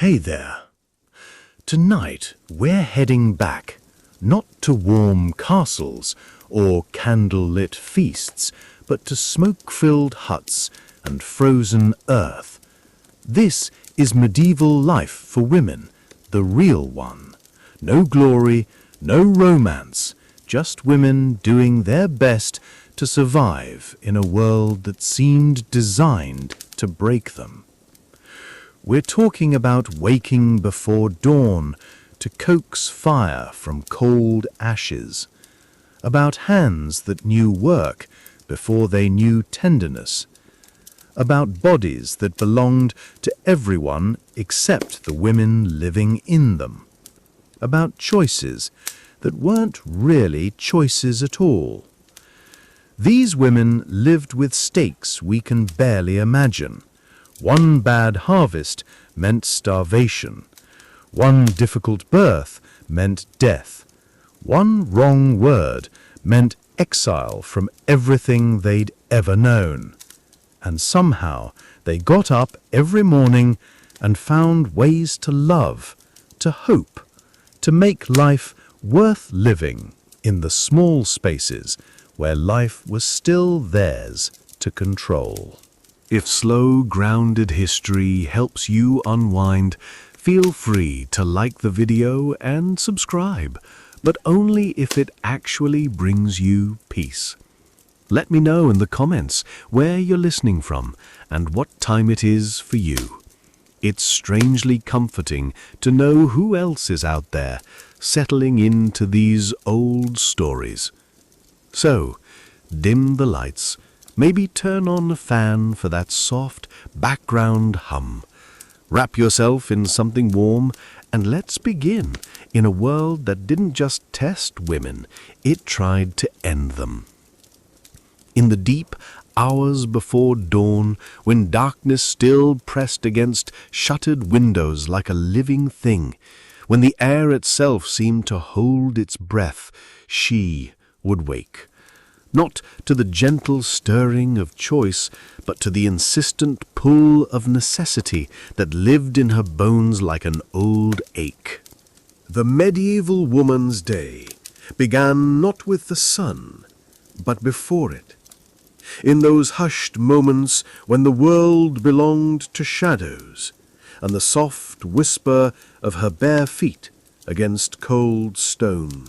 Hey there. Tonight we're heading back, not to warm castles or candlelit feasts, but to smoke-filled huts and frozen earth. This is medieval life for women, the real one. No glory, no romance, just women doing their best to survive in a world that seemed designed to break them. We're talking about waking before dawn to coax fire from cold ashes, about hands that knew work before they knew tenderness, about bodies that belonged to everyone except the women living in them, about choices that weren't really choices at all. These women lived with stakes we can barely imagine. One bad harvest meant starvation. One difficult birth meant death. One wrong word meant exile from everything they'd ever known. And somehow they got up every morning and found ways to love, to hope, to make life worth living in the small spaces where life was still theirs to control. If slow, grounded history helps you unwind, feel free to like the video and subscribe, but only if it actually brings you peace. Let me know in the comments where you're listening from and what time it is for you. It's strangely comforting to know who else is out there settling into these old stories. So, dim the lights. Maybe turn on a fan for that soft background hum. Wrap yourself in something warm and let's begin in a world that didn't just test women, it tried to end them. In the deep hours before dawn, when darkness still pressed against shuttered windows like a living thing, when the air itself seemed to hold its breath, she would wake. Not to the gentle stirring of choice, but to the insistent pull of necessity that lived in her bones like an old ache. The medieval woman's day began not with the sun, but before it. In those hushed moments when the world belonged to shadows, and the soft whisper of her bare feet against cold stone.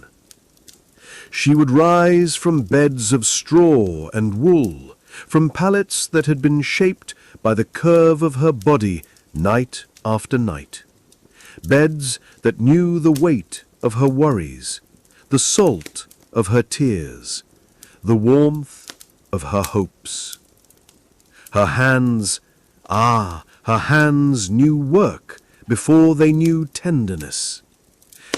She would rise from beds of straw and wool, from pallets that had been shaped by the curve of her body night after night. Beds that knew the weight of her worries, the salt of her tears, the warmth of her hopes. Her hands knew work before they knew tenderness.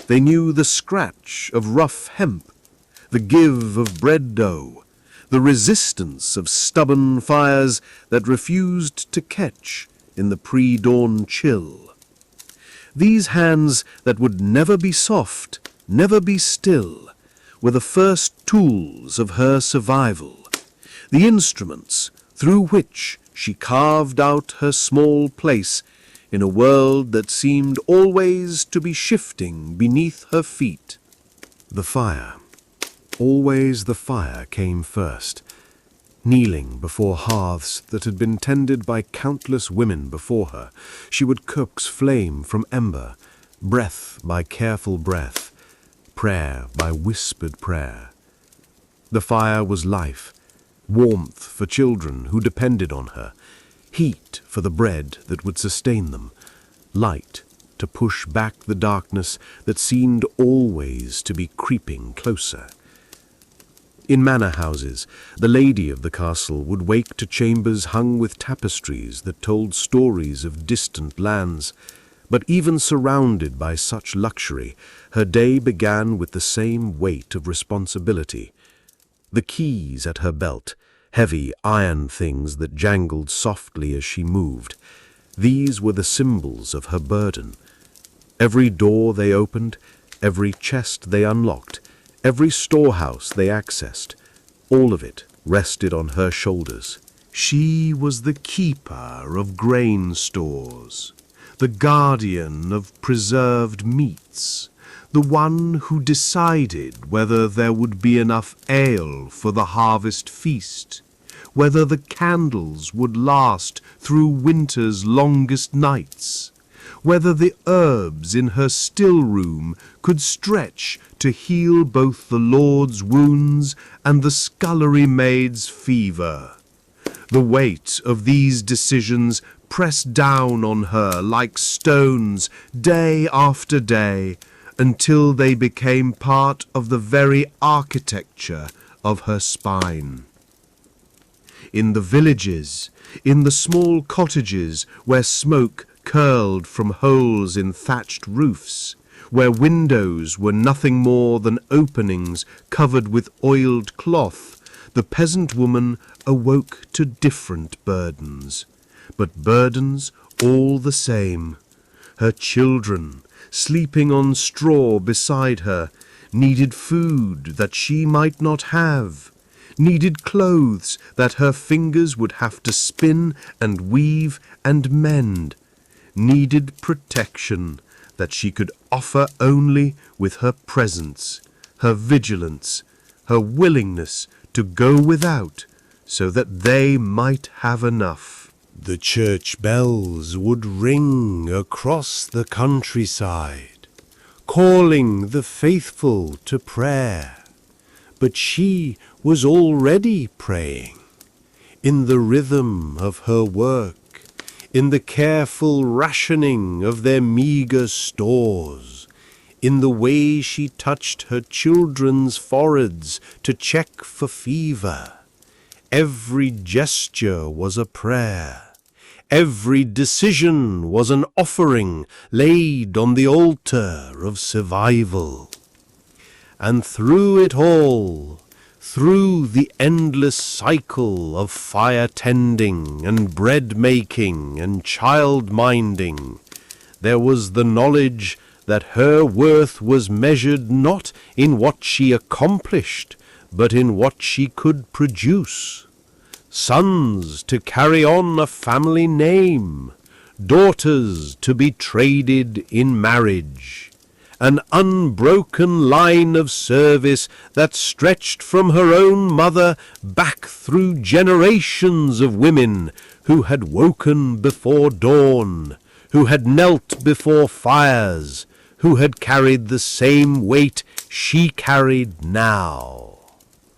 They knew the scratch of rough hemp, the give of bread dough, the resistance of stubborn fires that refused to catch in the pre-dawn chill. These hands that would never be soft, never be still, were the first tools of her survival, the instruments through which she carved out her small place in a world that seemed always to be shifting beneath her feet. The fire. Always the fire came first, kneeling before hearths that had been tended by countless women before her. She would coax flame from ember, breath by careful breath, prayer by whispered prayer. The fire was life, warmth for children who depended on her, heat for the bread that would sustain them, light to push back the darkness that seemed always to be creeping closer. In manor houses, the lady of the castle would wake to chambers hung with tapestries that told stories of distant lands. But even surrounded by such luxury, her day began with the same weight of responsibility. The keys at her belt, heavy iron things that jangled softly as she moved, these were the symbols of her burden. Every door they opened, every chest they unlocked, every storehouse they accessed, all of it rested on her shoulders. She was the keeper of grain stores, the guardian of preserved meats, the one who decided whether there would be enough ale for the harvest feast, whether the candles would last through winter's longest nights, whether the herbs in her still room could stretch to heal both the Lord's wounds and the scullery maid's fever. The weight of these decisions pressed down on her like stones day after day, until they became part of the very architecture of her spine. In the villages, in the small cottages where smoke curled from holes in thatched roofs, where windows were nothing more than openings covered with oiled cloth, the peasant woman awoke to different burdens, but burdens all the same. Her children, sleeping on straw beside her, needed food that she might not have, needed clothes that her fingers would have to spin and weave and mend, needed protection that she could offer only with her presence, her vigilance, her willingness to go without so that they might have enough. The church bells would ring across the countryside, calling the faithful to prayer. But she was already praying, in the rhythm of her work, in the careful rationing of their meagre stores, in the way she touched her children's foreheads to check for fever. Every gesture was a prayer. Every decision was an offering laid on the altar of survival. And through it all, through the endless cycle of fire tending and bread making and child minding, there was the knowledge that her worth was measured not in what she accomplished, but in what she could produce. Sons to carry on a family name, daughters to be traded in marriage, an unbroken line of service that stretched from her own mother back through generations of women who had woken before dawn, who had knelt before fires, who had carried the same weight she carried now.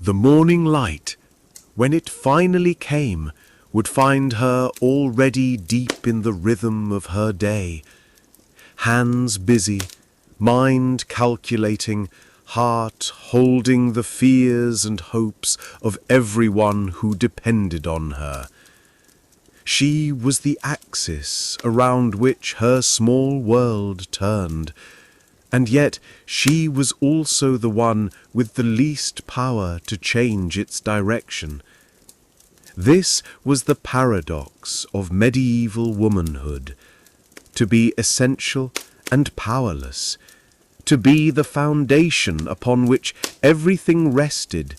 The morning light, when it finally came, would find her already deep in the rhythm of her day, hands busy, mind calculating, heart holding the fears and hopes of everyone who depended on her. She was the axis around which her small world turned, and yet she was also the one with the least power to change its direction. This was the paradox of medieval womanhood, to be essential and powerless, to be the foundation upon which everything rested,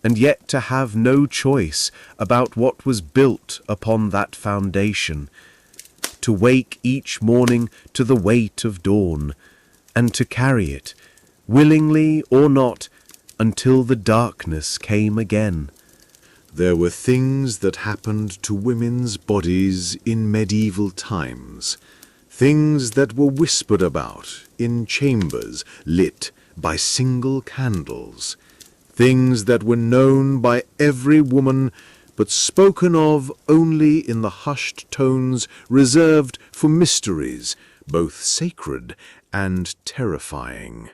and yet to have no choice about what was built upon that foundation, to wake each morning to the weight of dawn, and to carry it, willingly or not, until the darkness came again. There were things that happened to women's bodies in medieval times, things that were whispered about in chambers lit by single candles, things that were known by every woman but spoken of only in the hushed tones reserved for mysteries both sacred and terrifying.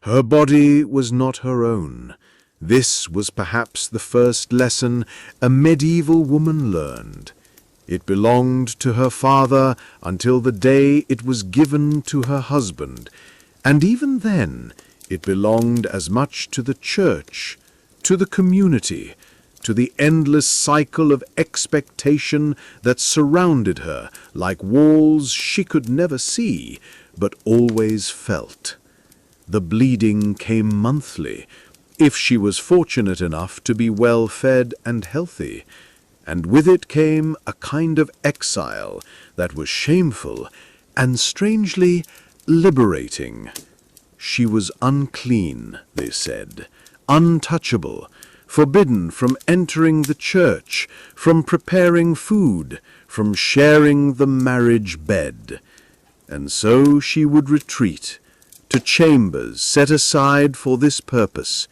Her body was not her own. This was perhaps the first lesson a medieval woman learned. It belonged to her father until the day it was given to her husband, and even then it belonged as much to the church, to the community, to the endless cycle of expectation that surrounded her like walls she could never see, but always felt. The bleeding came monthly, if she was fortunate enough to be well fed and healthy, and with it came a kind of exile that was shameful and strangely liberating. She was unclean, they said, untouchable, forbidden from entering the church, from preparing food, from sharing the marriage bed. And so she would retreat to chambers set aside for this purpose,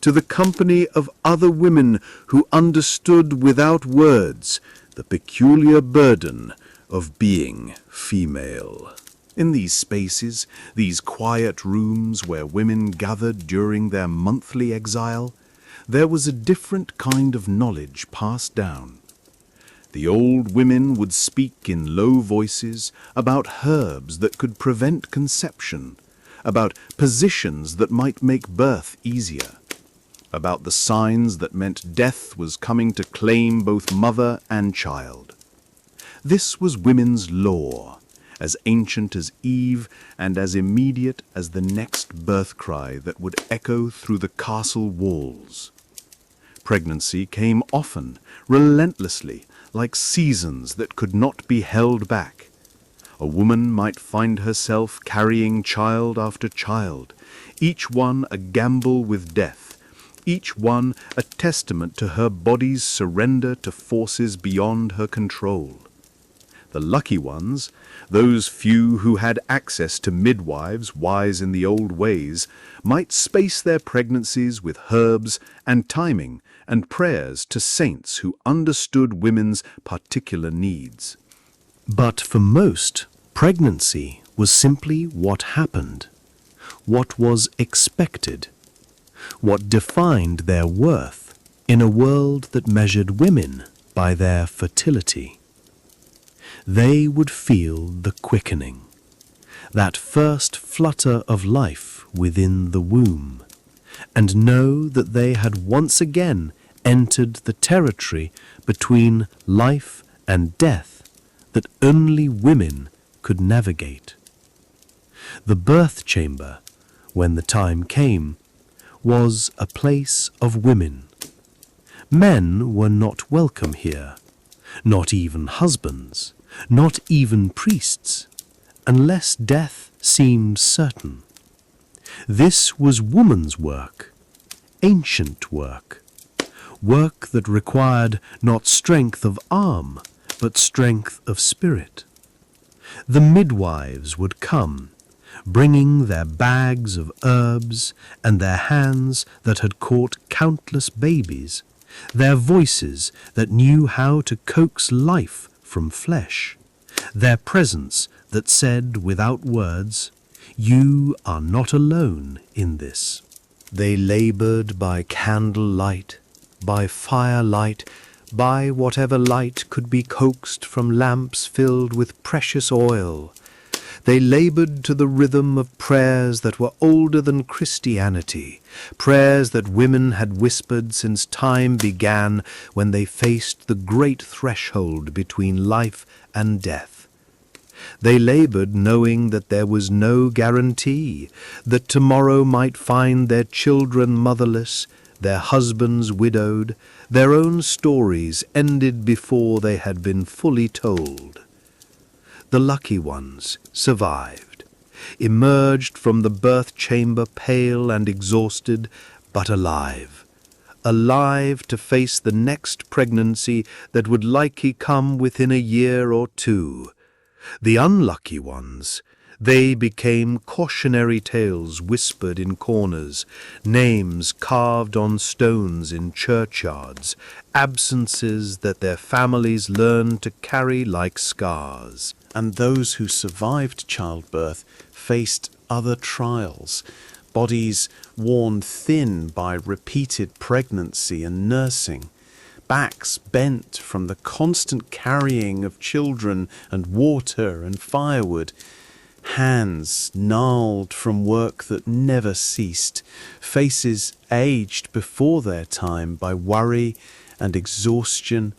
to the company of other women who understood without words the peculiar burden of being female. In these spaces, these quiet rooms where women gathered during their monthly exile, there was a different kind of knowledge passed down. The old women would speak in low voices about herbs that could prevent conception, about positions that might make birth easier, about the signs that meant death was coming to claim both mother and child. This was women's lore, as ancient as Eve and as immediate as the next birth cry that would echo through the castle walls. Pregnancy came often, relentlessly, like seasons that could not be held back. A woman might find herself carrying child after child, each one a gamble with death, each one a testament to her body's surrender to forces beyond her control. The lucky ones, those few who had access to midwives wise in the old ways, might space their pregnancies with herbs and timing and prayers to saints who understood women's particular needs. But for most, pregnancy was simply what happened, what was expected, what defined their worth in a world that measured women by their fertility. They would feel the quickening, that first flutter of life within the womb, and know that they had once again entered the territory between life and death that only women could navigate. The birth chamber, when the time came, was a place of women. Men were not welcome here, not even husbands, not even priests, unless death seemed certain. This was woman's work, ancient work, work that required not strength of arm, but strength of spirit. The midwives would come, bringing their bags of herbs and their hands that had caught countless babies, their voices that knew how to coax life from flesh, their presence that said without words, "You are not alone in this." They labored by candlelight, by firelight, by whatever light could be coaxed from lamps filled with precious oil. They labored to the rhythm of prayers that were older than Christianity, prayers that women had whispered since time began when they faced the great threshold between life and death. They labored knowing that there was no guarantee, that tomorrow might find their children motherless, their husbands widowed, their own stories ended before they had been fully told. The lucky ones survived, emerged from the birth chamber pale and exhausted, but alive, alive to face the next pregnancy that would likely come within a year or two. The unlucky ones, they became cautionary tales whispered in corners, names carved on stones in churchyards, absences that their families learned to carry like scars. And those who survived childbirth faced other trials, bodies worn thin by repeated pregnancy and nursing, backs bent from the constant carrying of children and water and firewood, hands gnarled from work that never ceased, faces aged before their time by worry and exhaustion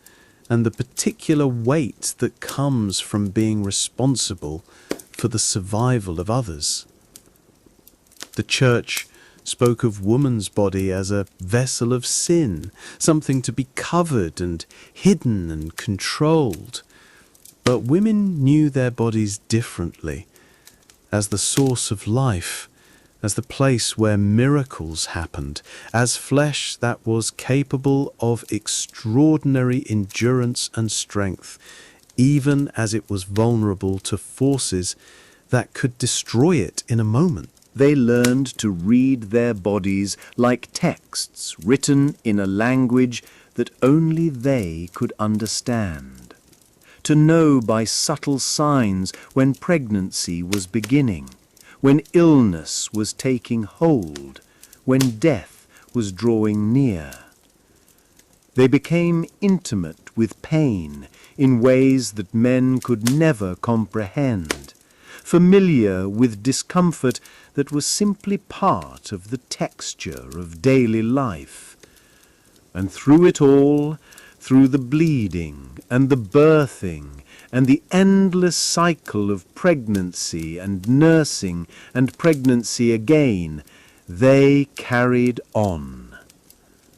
and the particular weight that comes from being responsible for the survival of others. The Church spoke of woman's body as a vessel of sin, something to be covered and hidden and controlled. But women knew their bodies differently, as the source of life, as the place where miracles happened, as flesh that was capable of extraordinary endurance and strength, even as it was vulnerable to forces that could destroy it in a moment. They learned to read their bodies like texts written in a language that only they could understand. To know by subtle signs when pregnancy was beginning, when illness was taking hold, when death was drawing near. They became intimate with pain in ways that men could never comprehend, familiar with discomfort that was simply part of the texture of daily life. And through it all, through the bleeding and the birthing and the endless cycle of pregnancy and nursing and pregnancy again, they carried on.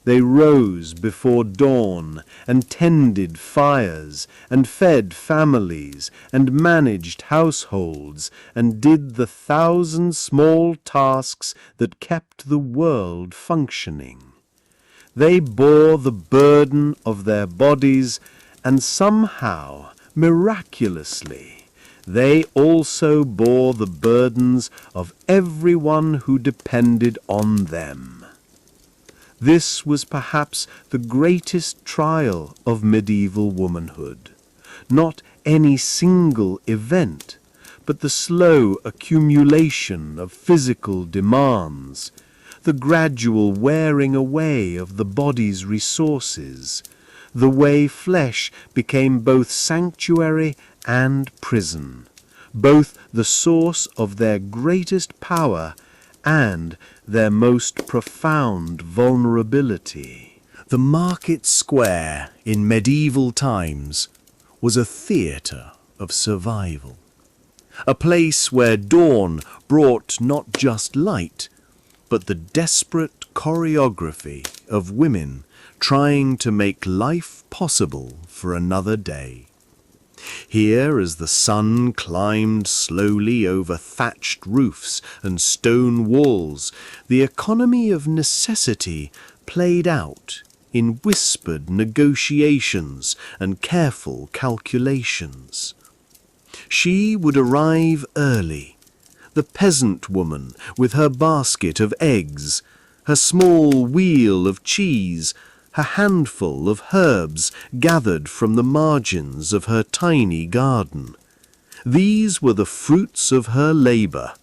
They rose before dawn and tended fires and fed families and managed households and did the 1,000 small tasks that kept the world functioning. They bore the burden of their bodies, and somehow, miraculously, they also bore the burdens of everyone who depended on them. This was perhaps the greatest trial of medieval womanhood. Not any single event, but the slow accumulation of physical demands, the gradual wearing away of the body's resources, the way flesh became both sanctuary and prison, both the source of their greatest power and their most profound vulnerability. The market square in medieval times was a theatre of survival, a place where dawn brought not just light, but the desperate choreography of women trying to make life possible for another day. Here, as the sun climbed slowly over thatched roofs and stone walls, the economy of necessity played out in whispered negotiations and careful calculations. She would arrive early, the peasant woman with her basket of eggs, her small wheel of cheese, her handful of herbs gathered from the margins of her tiny garden. These were the fruits of her labour,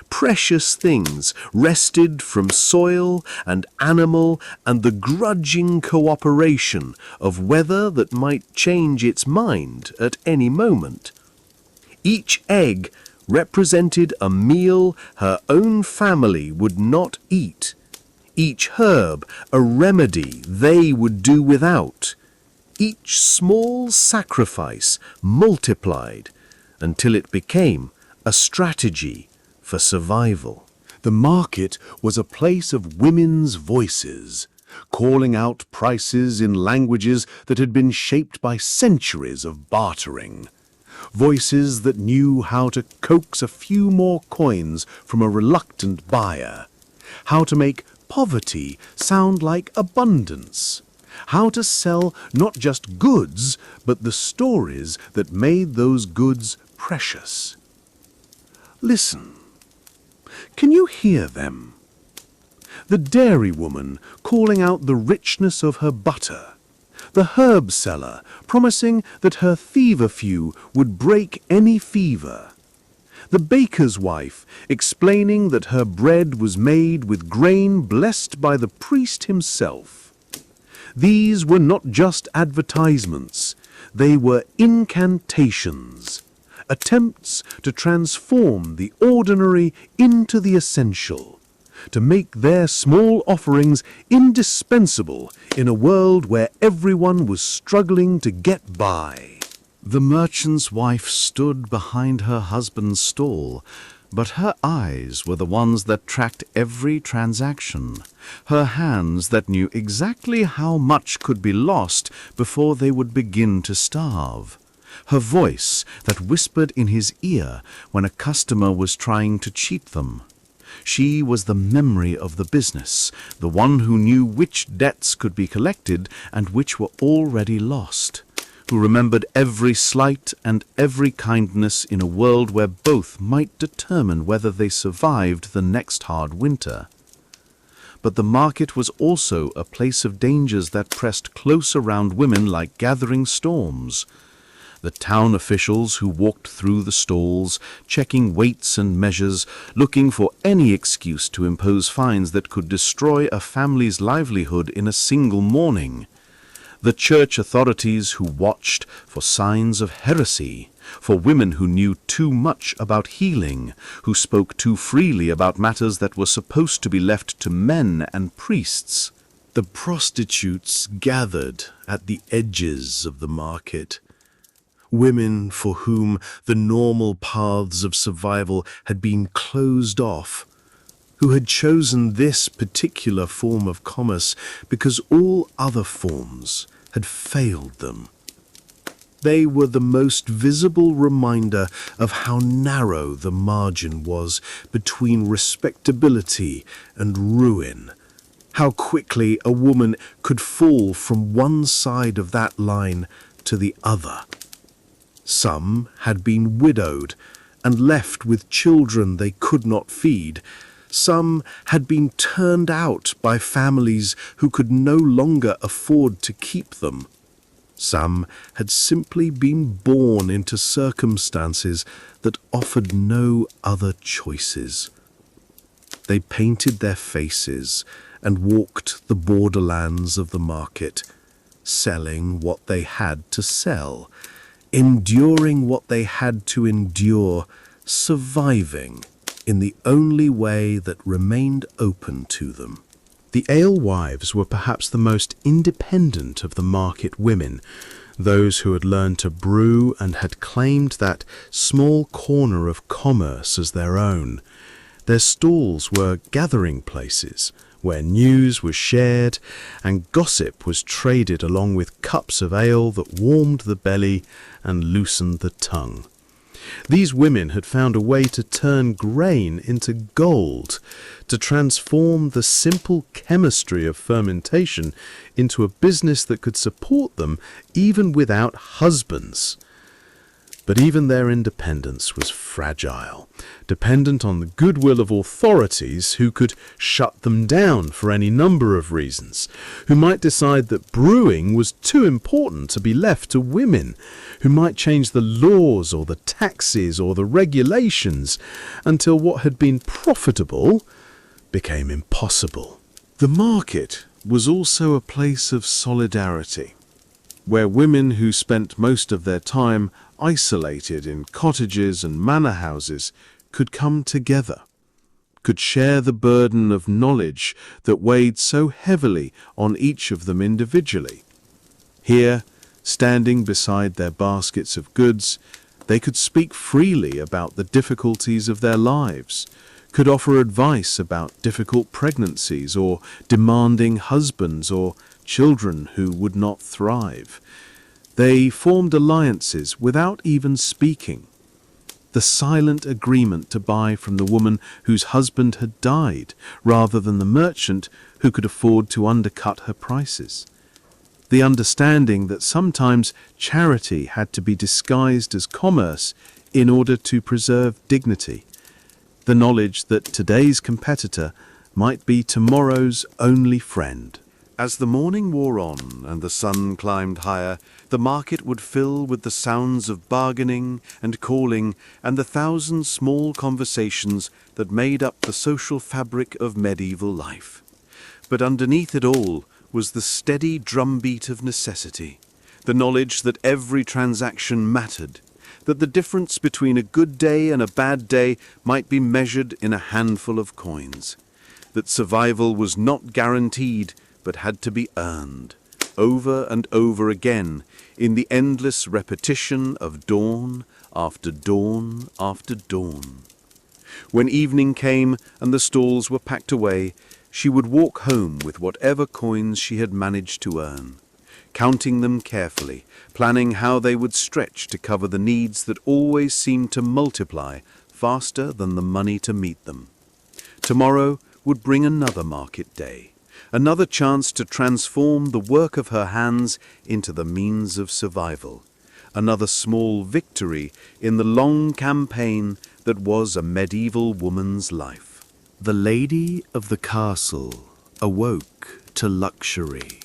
precious things wrested from soil and animal and the grudging cooperation of weather that might change its mind at any moment. Each egg represented a meal her own family would not eat, each herb a remedy they would do without, each small sacrifice multiplied until it became a strategy for survival. The market was a place of women's voices, calling out prices in languages that had been shaped by centuries of bartering. Voices that knew how to coax a few more coins from a reluctant buyer, how to make poverty sound like abundance, how to sell not just goods, but the stories that made those goods precious. Listen. Can you hear them? The dairy woman calling out the richness of her butter, the herb seller promising that her feverfew would break any fever, the baker's wife explaining that her bread was made with grain blessed by the priest himself. These were not just advertisements, they were incantations, attempts to transform the ordinary into the essential, to make their small offerings indispensable in a world where everyone was struggling to get by. The merchant's wife stood behind her husband's stall, but her eyes were the ones that tracked every transaction, her hands that knew exactly how much could be lost before they would begin to starve, her voice that whispered in his ear when a customer was trying to cheat them. She was the memory of the business, the one who knew which debts could be collected and which were already lost, who remembered every slight and every kindness in a world where both might determine whether they survived the next hard winter. But the market was also a place of dangers that pressed close around women like gathering storms. The town officials who walked through the stalls, checking weights and measures, looking for any excuse to impose fines that could destroy a family's livelihood in a single morning. The church authorities who watched for signs of heresy, for women who knew too much about healing, who spoke too freely about matters that were supposed to be left to men and priests. The prostitutes gathered at the edges of the market. Women for whom the normal paths of survival had been closed off, who had chosen this particular form of commerce because all other forms had failed them. They were the most visible reminder of how narrow the margin was between respectability and ruin, how quickly a woman could fall from one side of that line to the other. Some had been widowed and left with children they could not feed. Some had been turned out by families who could no longer afford to keep them. Some had simply been born into circumstances that offered no other choices. They painted their faces and walked the borderlands of the market, selling what they had to sell, enduring what they had to endure, surviving in the only way that remained open to them. The alewives were perhaps the most independent of the market women, those who had learned to brew and had claimed that small corner of commerce as their own. Their stalls were gathering places where news was shared and gossip was traded along with cups of ale that warmed the belly and loosened the tongue. These women had found a way to turn grain into gold, to transform the simple chemistry of fermentation into a business that could support them even without husbands. But even their independence was fragile, dependent on the goodwill of authorities who could shut them down for any number of reasons, who might decide that brewing was too important to be left to women, who might change the laws or the taxes or the regulations until what had been profitable became impossible. The market was also a place of solidarity, where women who spent most of their time isolated in cottages and manor houses could come together, could share the burden of knowledge that weighed so heavily on each of them individually. Here, standing beside their baskets of goods, they could speak freely about the difficulties of their lives, could offer advice about difficult pregnancies or demanding husbands or children who would not thrive. They formed alliances without even speaking. The silent agreement to buy from the woman whose husband had died, rather than the merchant who could afford to undercut her prices. The understanding that sometimes charity had to be disguised as commerce in order to preserve dignity. The knowledge that today's competitor might be tomorrow's only friend. As the morning wore on and the sun climbed higher, the market would fill with the sounds of bargaining and calling and the thousand small conversations that made up the social fabric of medieval life. But underneath it all was the steady drumbeat of necessity, the knowledge that every transaction mattered, that the difference between a good day and a bad day might be measured in a handful of coins, that survival was not guaranteed but had to be earned, over and over again, in the endless repetition of dawn after dawn after dawn. When evening came and the stalls were packed away, she would walk home with whatever coins she had managed to earn, counting them carefully, planning how they would stretch to cover the needs that always seemed to multiply faster than the money to meet them. Tomorrow would bring another market day, another chance to transform the work of her hands into the means of survival, another small victory in the long campaign that was a medieval woman's life. The lady of the castle awoke to luxury.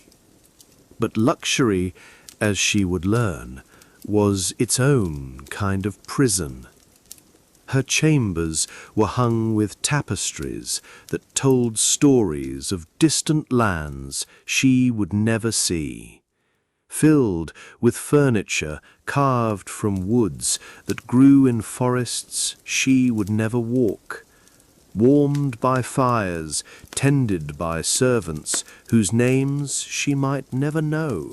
But luxury, as she would learn, was its own kind of prison. Her chambers were hung with tapestries that told stories of distant lands she would never see, filled with furniture carved from woods that grew in forests she would never walk, warmed by fires, tended by servants whose names she might never know.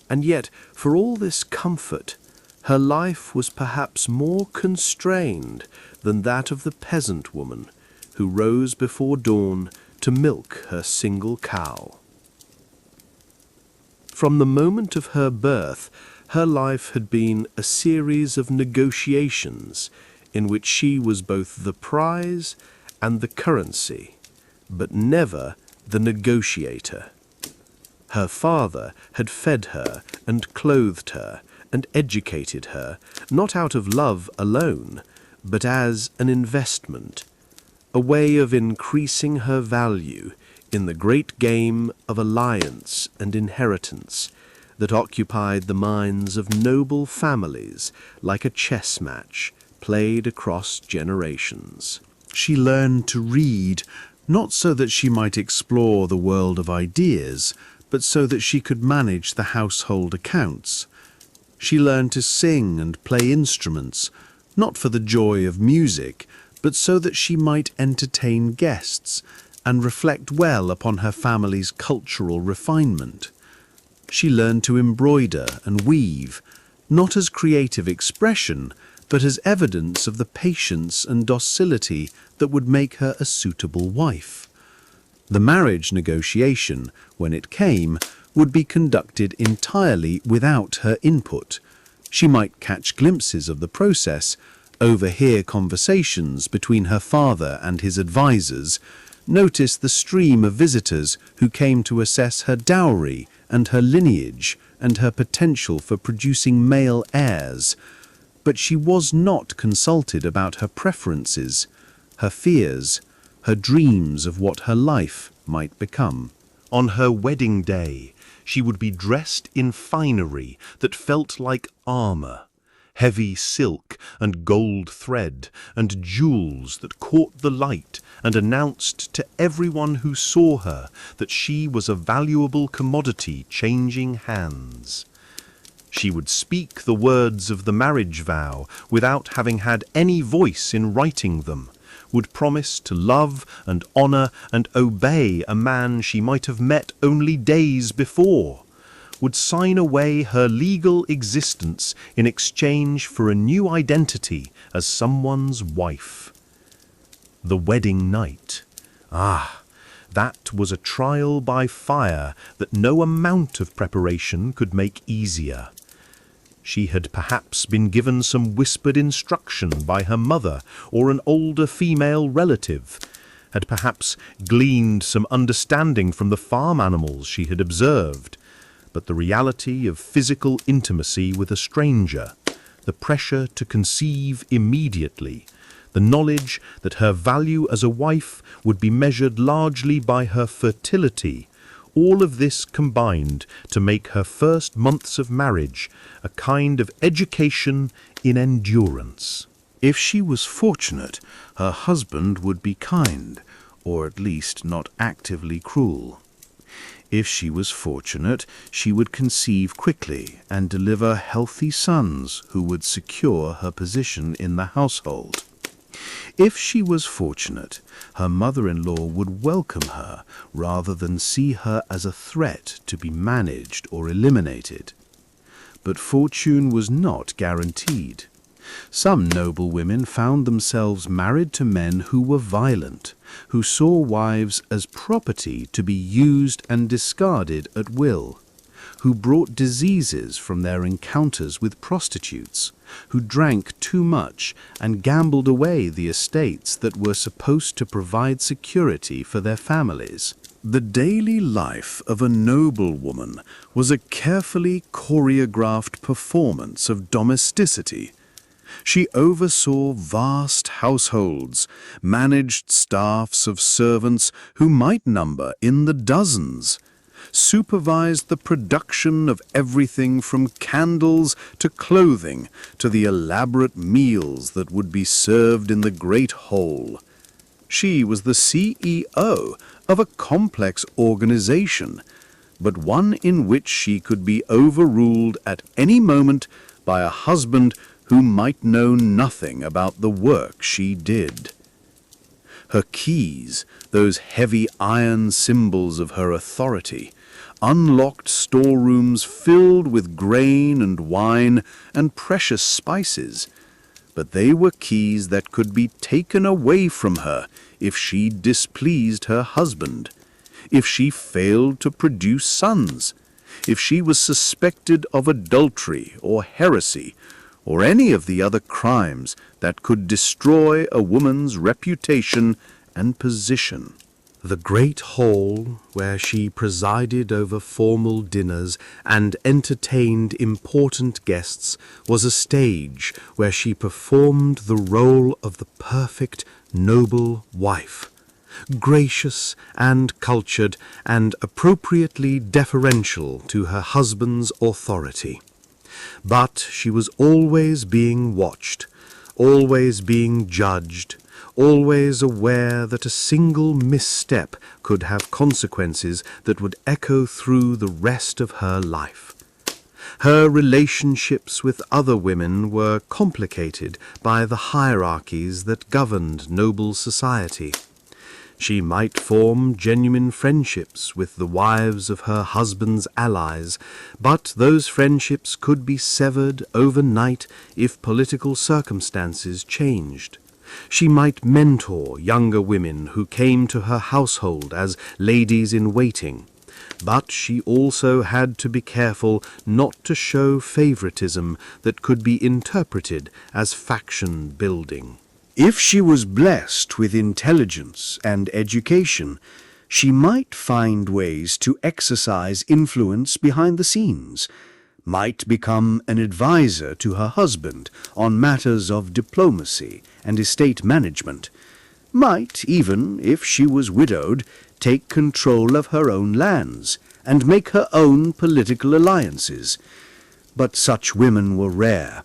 And yet, for all this comfort, her life was perhaps more constrained than that of the peasant woman who rose before dawn to milk her single cow. From the moment of her birth, her life had been a series of negotiations in which she was both the prize and the currency, but never the negotiator. Her father had fed her and clothed her and educated her, not out of love alone, but as an investment, a way of increasing her value in the great game of alliance and inheritance that occupied the minds of noble families like a chess match played across generations. She learned to read, not so that she might explore the world of ideas, but so that she could manage the household accounts. She learned to sing and play instruments, not for the joy of music, but so that she might entertain guests and reflect well upon her family's cultural refinement. She learned to embroider and weave, not as creative expression, but as evidence of the patience and docility that would make her a suitable wife. The marriage negotiation, when it came, would be conducted entirely without her input. She might catch glimpses of the process, overhear conversations between her father and his advisers, notice the stream of visitors who came to assess her dowry and her lineage and her potential for producing male heirs. But she was not consulted about her preferences, her fears, her dreams of what her life might become. On her wedding day, she would be dressed in finery that felt like armor, heavy silk and gold thread and jewels that caught the light and announced to everyone who saw her that she was a valuable commodity changing hands. She would speak the words of the marriage vow without having had any voice in writing them, would promise to love and honor and obey a man she might have met only days before, would sign away her legal existence in exchange for a new identity as someone's wife. The wedding night. That was a trial by fire that no amount of preparation could make easier. She had perhaps been given some whispered instruction by her mother or an older female relative, had perhaps gleaned some understanding from the farm animals she had observed, but the reality of physical intimacy with a stranger, the pressure to conceive immediately, the knowledge that her value as a wife would be measured largely by her fertility, all of this combined to make her first months of marriage a kind of education in endurance. If she was fortunate, her husband would be kind, or at least not actively cruel. If she was fortunate, she would conceive quickly and deliver healthy sons who would secure her position in the household. If she was fortunate, her mother-in-law would welcome her rather than see her as a threat to be managed or eliminated. But fortune was not guaranteed. Some noble women found themselves married to men who were violent, who saw wives as property to be used and discarded at will, who brought diseases from their encounters with prostitutes, who drank too much and gambled away the estates that were supposed to provide security for their families. The daily life of a noblewoman was a carefully choreographed performance of domesticity. She oversaw vast households, managed staffs of servants who might number in the dozens, supervised the production of everything from candles to clothing to the elaborate meals that would be served in the great hall. She was the CEO of a complex organization, but one in which she could be overruled at any moment by a husband who might know nothing about the work she did. Her keys, those heavy iron symbols of her authority, unlocked storerooms filled with grain and wine and precious spices, but they were keys that could be taken away from her if she displeased her husband, if she failed to produce sons, if she was suspected of adultery or heresy, or any of the other crimes that could destroy a woman's reputation and position. The great hall, where she presided over formal dinners and entertained important guests, was a stage where she performed the role of the perfect, noble wife, gracious and cultured and appropriately deferential to her husband's authority. But she was always being watched, always being judged, always aware that a single misstep could have consequences that would echo through the rest of her life. Her relationships with other women were complicated by the hierarchies that governed noble society. She might form genuine friendships with the wives of her husband's allies, but those friendships could be severed overnight if political circumstances changed. She might mentor younger women who came to her household as ladies-in-waiting, but she also had to be careful not to show favoritism that could be interpreted as faction-building. If she was blessed with intelligence and education, she might find ways to exercise influence behind the scenes, might become an advisor to her husband on matters of diplomacy and estate management, might even, if she was widowed, take control of her own lands and make her own political alliances. But such women were rare,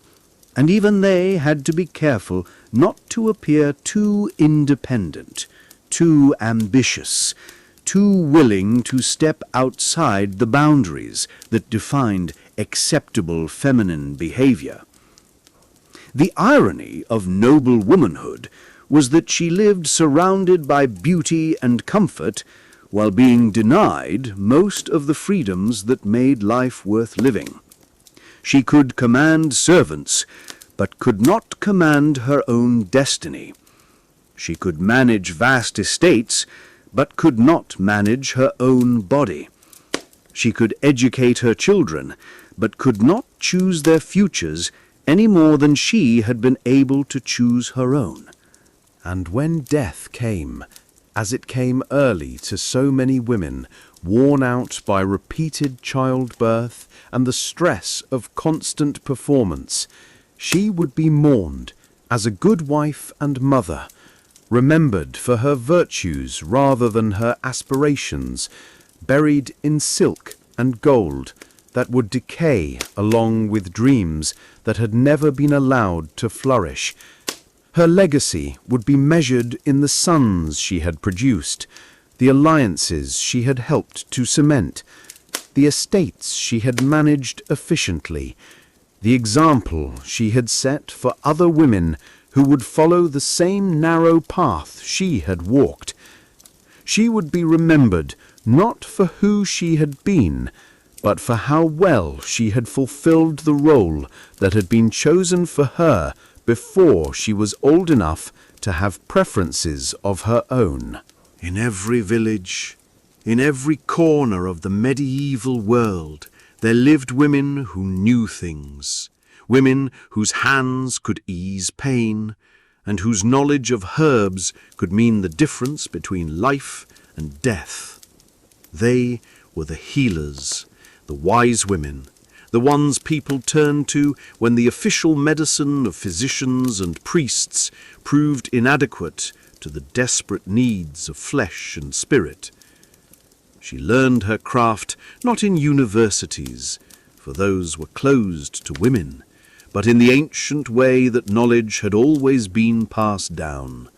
and even they had to be careful not to appear too independent, too ambitious, too willing to step outside the boundaries that defined acceptable feminine behavior. The irony of noble womanhood was that she lived surrounded by beauty and comfort while being denied most of the freedoms that made life worth living. She could command servants, but could not command her own destiny. She could manage vast estates, but could not manage her own body. She could educate her children, but could not choose their futures any more than she had been able to choose her own. And when death came, as it came early to so many women, worn out by repeated childbirth and the stress of constant performance, she would be mourned as a good wife and mother, remembered for her virtues rather than her aspirations, buried in silk and gold that would decay along with dreams that had never been allowed to flourish. Her legacy would be measured in the sons she had produced, the alliances she had helped to cement, the estates she had managed efficiently, the example she had set for other women who would follow the same narrow path she had walked. She would be remembered not for who she had been, but for how well she had fulfilled the role that had been chosen for her before she was old enough to have preferences of her own. In every village, in every corner of the medieval world, There lived women who knew things, women whose hands could ease pain, and whose knowledge of herbs could mean the difference between life and death. They were the healers, the wise women, the ones people turned to when the official medicine of physicians and priests proved inadequate to the desperate needs of flesh and spirit. She learned her craft not in universities, for those were closed to women, but in the ancient way that knowledge had always been passed down,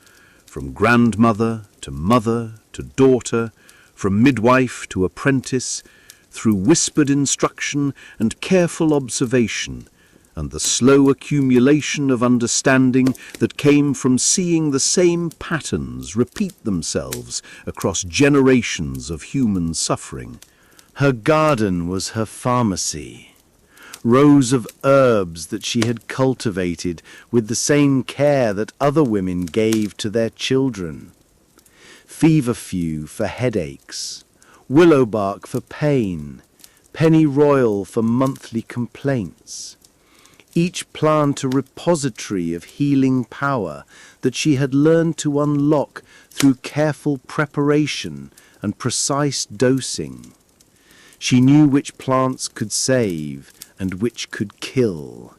from grandmother to daughter, from midwife to apprentice, through whispered instruction and careful observation, and the slow accumulation of understanding that came from seeing the same patterns repeat themselves across generations of human suffering. Her garden was her pharmacy. Rows of herbs that she had cultivated with the same care that other women gave to their children. Feverfew for headaches, willow bark for pain, pennyroyal for monthly complaints. Each plant a repository of healing power that she had learned to unlock through careful preparation and precise dosing. She knew which plants could save and which could kill,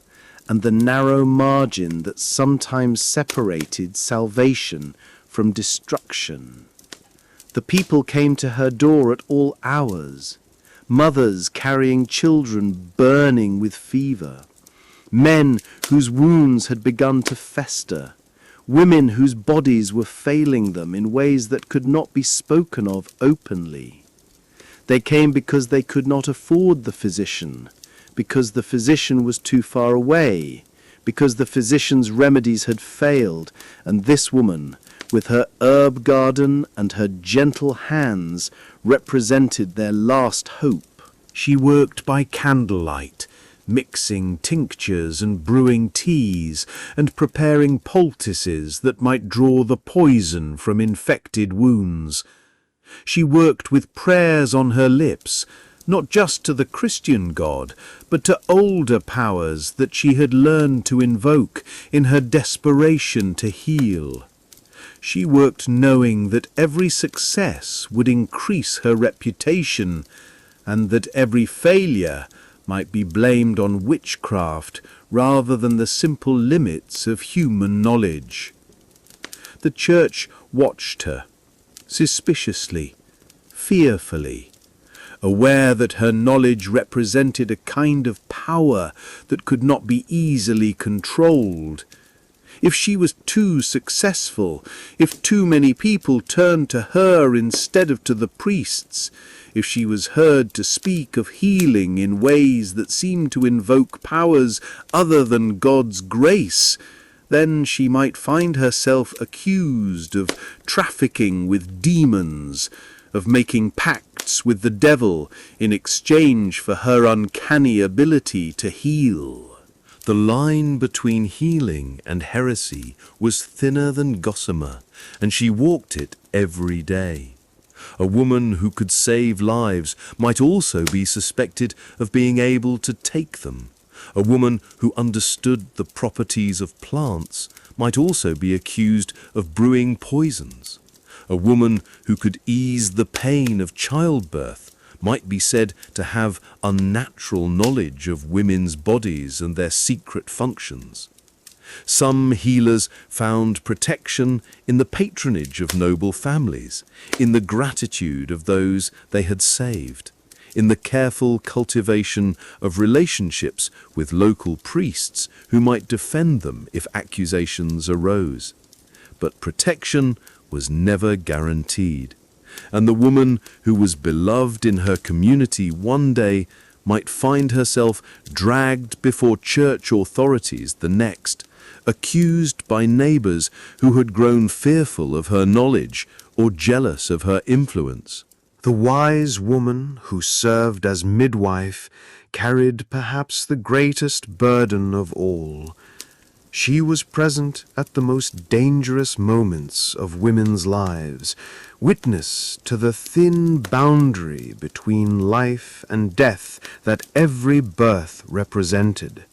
and the narrow margin that sometimes separated salvation from destruction. The people came to her door at all hours, mothers carrying children burning with fever, men whose wounds had begun to fester, women whose bodies were failing them in ways that could not be spoken of openly. They came because they could not afford the physician, because the physician was too far away, because the physician's remedies had failed, and this woman, with her herb garden and her gentle hands, represented their last hope. She worked by candlelight, mixing tinctures and brewing teas and preparing poultices that might draw the poison from infected wounds. She worked with prayers on her lips, not just to the Christian God, but to older powers that she had learned to invoke in her desperation to heal. She worked knowing that every success would increase her reputation, and that every failure might be blamed on witchcraft rather than the simple limits of human knowledge. The church watched her, suspiciously, fearfully, aware that her knowledge represented a kind of power that could not be easily controlled. If she was too successful, if too many people turned to her instead of to the priests, if she was heard to speak of healing in ways that seemed to invoke powers other than God's grace, then she might find herself accused of trafficking with demons, of making pacts with the devil in exchange for her uncanny ability to heal. The line between healing and heresy was thinner than gossamer, and she walked it every day. A woman who could save lives might also be suspected of being able to take them. A woman who understood the properties of plants might also be accused of brewing poisons. A woman who could ease the pain of childbirth might be said to have unnatural knowledge of women's bodies and their secret functions. Some healers found protection in the patronage of noble families, in the gratitude of those they had saved, in the careful cultivation of relationships with local priests who might defend them if accusations arose. But protection was never guaranteed, and the woman who was beloved in her community one day might find herself dragged before church authorities the next, accused by neighbors who had grown fearful of her knowledge or jealous of her influence. The wise woman who served as midwife carried perhaps the greatest burden of all. She was present at the most dangerous moments of women's lives, witness to the thin boundary between life and death that every birth represented.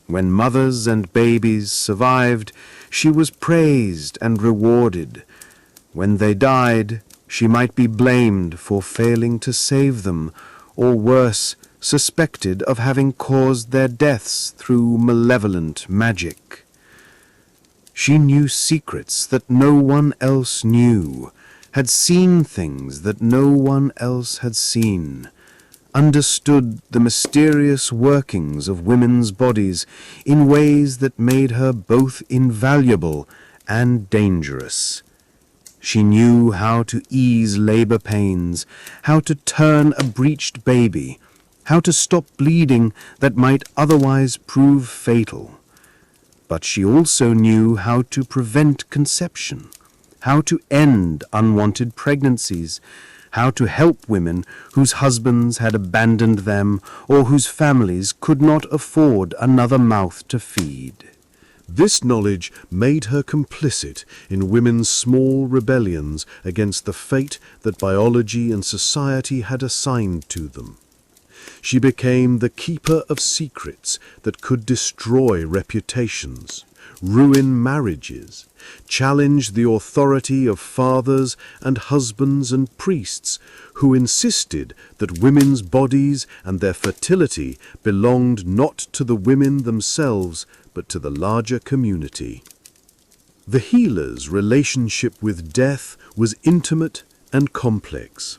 When mothers and babies survived, she was praised and rewarded. When they died, she might be blamed for failing to save them, or worse, suspected of having caused their deaths through malevolent magic. She knew secrets that no one else knew, had seen things that no one else had seen, understood the mysterious workings of women's bodies in ways that made her both invaluable and dangerous. She knew how to ease labor pains, how to turn a breached baby, how to stop bleeding that might otherwise prove fatal. But she also knew how to prevent conception, how to end unwanted pregnancies, how to help women whose husbands had abandoned them or whose families could not afford another mouth to feed. This knowledge made her complicit in women's small rebellions against the fate that biology and society had assigned to them. She became the keeper of secrets that could destroy reputations, ruin marriages, challenge the authority of fathers and husbands and priests who insisted that women's bodies and their fertility belonged not to the women themselves but to the larger community. The healer's relationship with death was intimate and complex.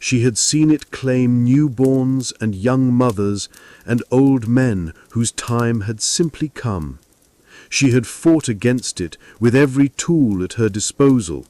She had seen it claim newborns and young mothers and old men whose time had simply come. She had fought against it with every tool at her disposal,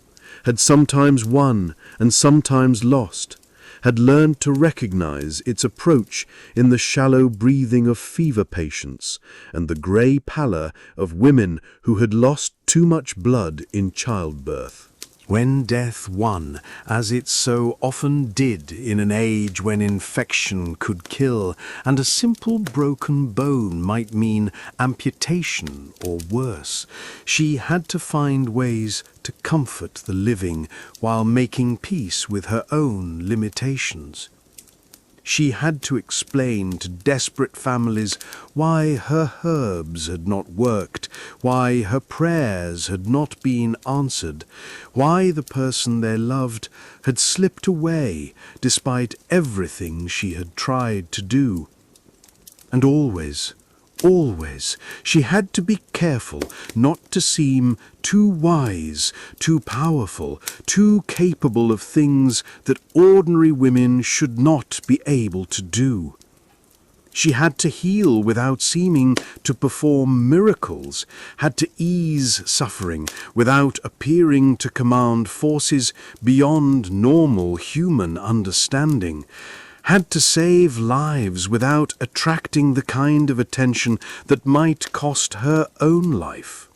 had sometimes won and sometimes lost, had learned to recognize its approach in the shallow breathing of fever patients and the grey pallor of women who had lost too much blood in childbirth. When death won, as it so often did in an age when infection could kill, and a simple broken bone might mean amputation or worse, she had to find ways to comfort the living while making peace with her own limitations. She had to explain to desperate families why her herbs had not worked, why her prayers had not been answered, why the person they loved had slipped away despite everything she had tried to do. And always, she had to be careful not to seem too wise, too powerful, too capable of things that ordinary women should not be able to do. She had to heal without seeming to perform miracles, had to ease suffering without appearing to command forces beyond normal human understanding, had to save lives without attracting the kind of attention that might cost her own life.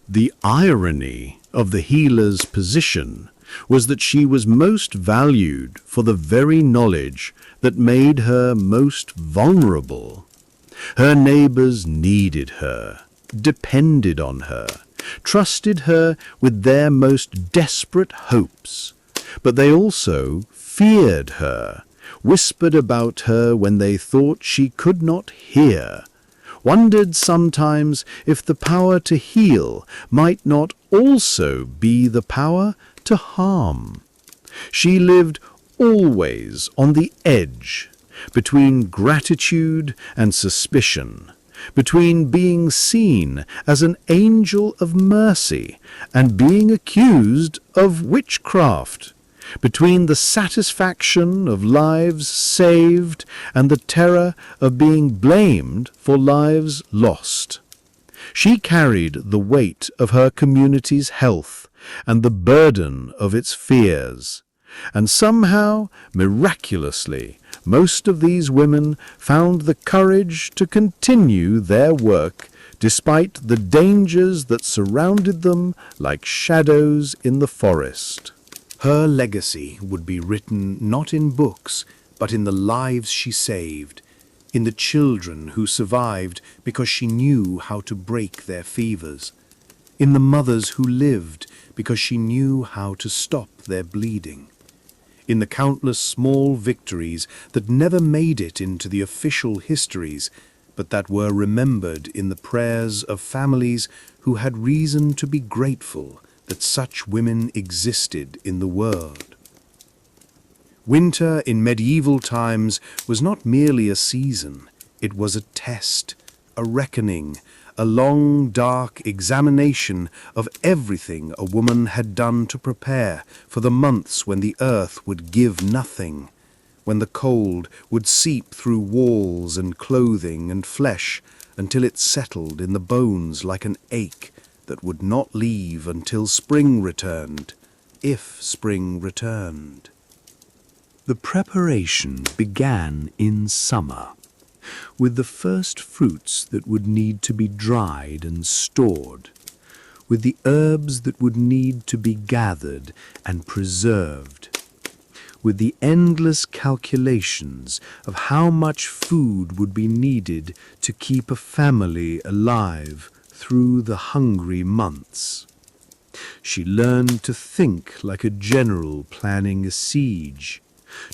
The irony of the healer's position was that she was most valued for the very knowledge that made her most vulnerable. Her neighbors needed her, depended on her, trusted her with their most desperate hopes, but they also feared her, whispered about her when they thought she could not hear, wondered sometimes if the power to heal might not also be the power to harm. She lived always on the edge, between gratitude and suspicion, between being seen as an angel of mercy and being accused of witchcraft, between the satisfaction of lives saved and the terror of being blamed for lives lost. She carried the weight of her community's health and the burden of its fears. And somehow, miraculously, most of these women found the courage to continue their work despite the dangers that surrounded them like shadows in the forest. Her legacy would be written not in books, but in the lives she saved, in the children who survived because she knew how to break their fevers, in the mothers who lived because she knew how to stop their bleeding, in the countless small victories that never made it into the official histories, but that were remembered in the prayers of families who had reason to be grateful that such women existed in the world. Winter in medieval times was not merely a season, it was a test, a reckoning, a long, dark examination of everything a woman had done to prepare for the months when the earth would give nothing, when the cold would seep through walls and clothing and flesh until it settled in the bones like an ache that would not leave until spring returned, if spring returned. The preparation began in summer, with the first fruits that would need to be dried and stored, with the herbs that would need to be gathered and preserved, with the endless calculations of how much food would be needed to keep a family alive through the hungry months. She learned to think like a general planning a siege,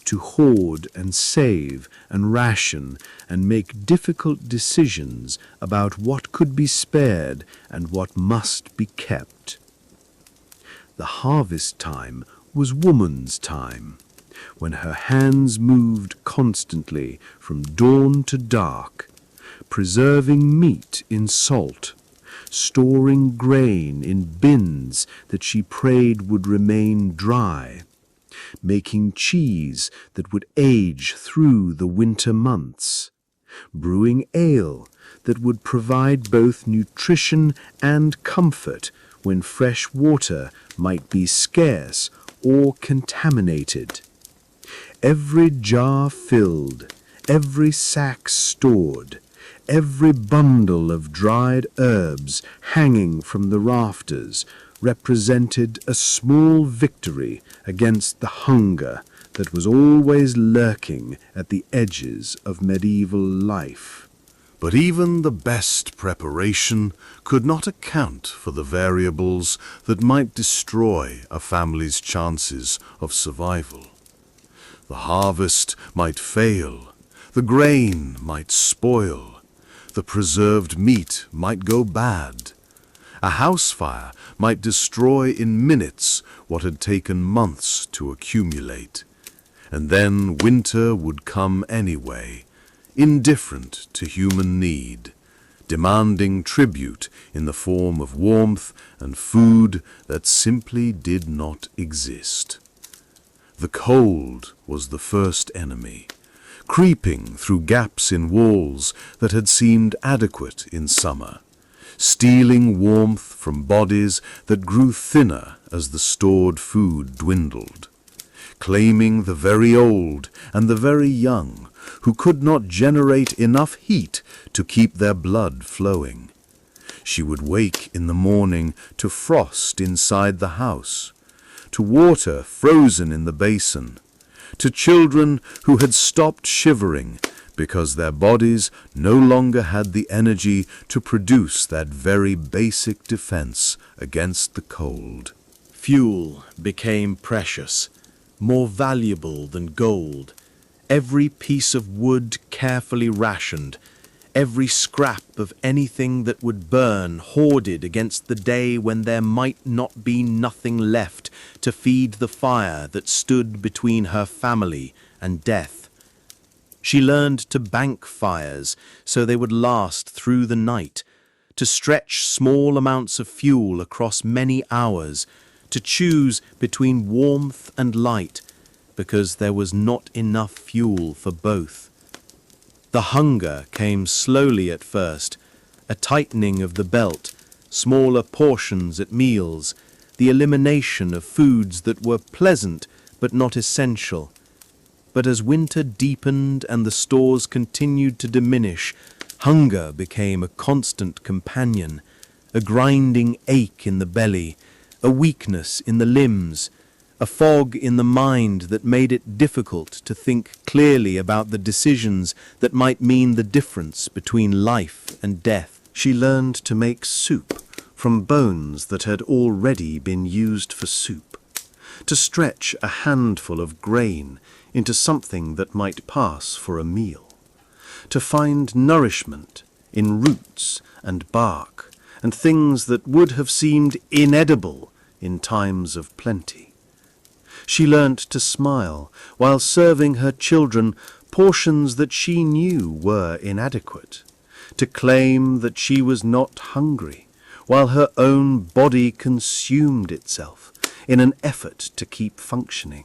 to hoard and save and ration and make difficult decisions about what could be spared and what must be kept. The harvest time was woman's time, when her hands moved constantly from dawn to dark, preserving meat in salt, storing grain in bins that she prayed would remain dry, making cheese that would age through the winter months, brewing ale that would provide both nutrition and comfort when fresh water might be scarce or contaminated. Every jar filled, every sack stored, every bundle of dried herbs hanging from the rafters represented a small victory against the hunger that was always lurking at the edges of medieval life. But even the best preparation could not account for the variables that might destroy a family's chances of survival. The harvest might fail, the grain might spoil, the preserved meat might go bad. A house fire might destroy in minutes what had taken months to accumulate. And then winter would come anyway, indifferent to human need, demanding tribute in the form of warmth and food that simply did not exist. The cold was the first enemy, creeping through gaps in walls that had seemed adequate in summer, stealing warmth from bodies that grew thinner as the stored food dwindled, claiming the very old and the very young who could not generate enough heat to keep their blood flowing. She would wake in the morning to frost inside the house, to water frozen in the basin, to children who had stopped shivering because their bodies no longer had the energy to produce that very basic defense against the cold. Fuel became precious, more valuable than gold. Every piece of wood carefully rationed, every scrap of anything that would burn hoarded against the day when there might not be nothing left to feed the fire that stood between her family and death. She learned to bank fires so they would last through the night, to stretch small amounts of fuel across many hours, to choose between warmth and light, because there was not enough fuel for both. The hunger came slowly at first, a tightening of the belt, smaller portions at meals, the elimination of foods that were pleasant but not essential. But as winter deepened and the stores continued to diminish, hunger became a constant companion, a grinding ache in the belly, a weakness in the limbs, a fog in the mind that made it difficult to think clearly about the decisions that might mean the difference between life and death. She learned to make soup from bones that had already been used for soup, to stretch a handful of grain into something that might pass for a meal, to find nourishment in roots and bark and things that would have seemed inedible in times of plenty. She learnt to smile while serving her children portions that she knew were inadequate, to claim that she was not hungry while her own body consumed itself in an effort to keep functioning.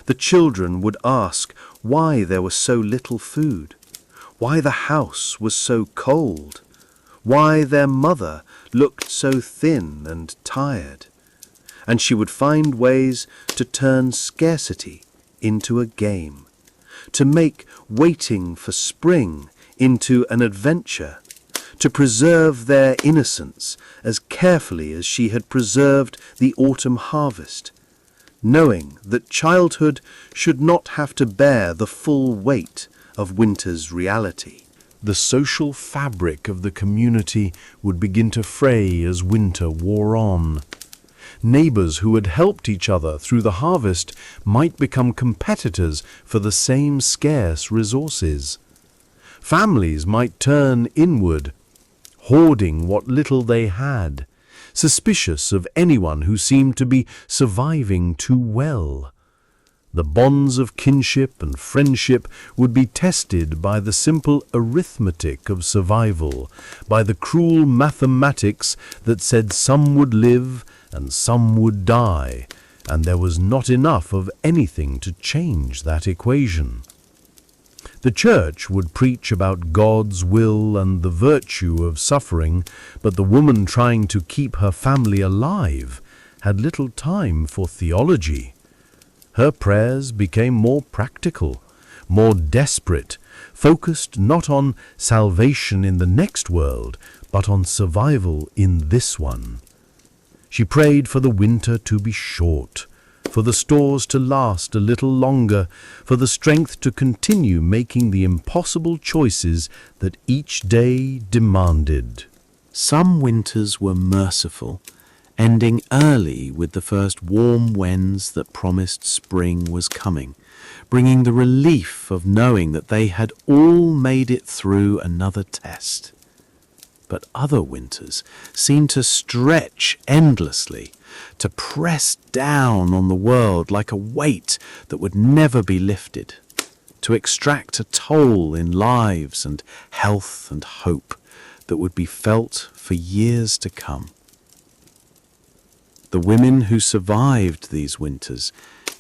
The children would ask why there was so little food, why the house was so cold, why their mother looked so thin and tired, and she would find ways to turn scarcity into a game, to make waiting for spring into an adventure, to preserve their innocence as carefully as she had preserved the autumn harvest, knowing that childhood should not have to bear the full weight of winter's reality. The social fabric of the community would begin to fray as winter wore on. Neighbors who had helped each other through the harvest might become competitors for the same scarce resources. Families might turn inward, hoarding what little they had, suspicious of anyone who seemed to be surviving too well. The bonds of kinship and friendship would be tested by the simple arithmetic of survival, by the cruel mathematics that said some would live and some would die, and there was not enough of anything to change that equation. The church would preach about God's will and the virtue of suffering, but the woman trying to keep her family alive had little time for theology. Her prayers became more practical, more desperate, focused not on salvation in the next world, but on survival in this one. She prayed for the winter to be short, for the stores to last a little longer, for the strength to continue making the impossible choices that each day demanded. Some winters were merciful, ending early with the first warm winds that promised spring was coming, bringing the relief of knowing that they had all made it through another test. But other winters seemed to stretch endlessly, to press down on the world like a weight that would never be lifted, to extract a toll in lives and health and hope that would be felt for years to come. The women who survived these winters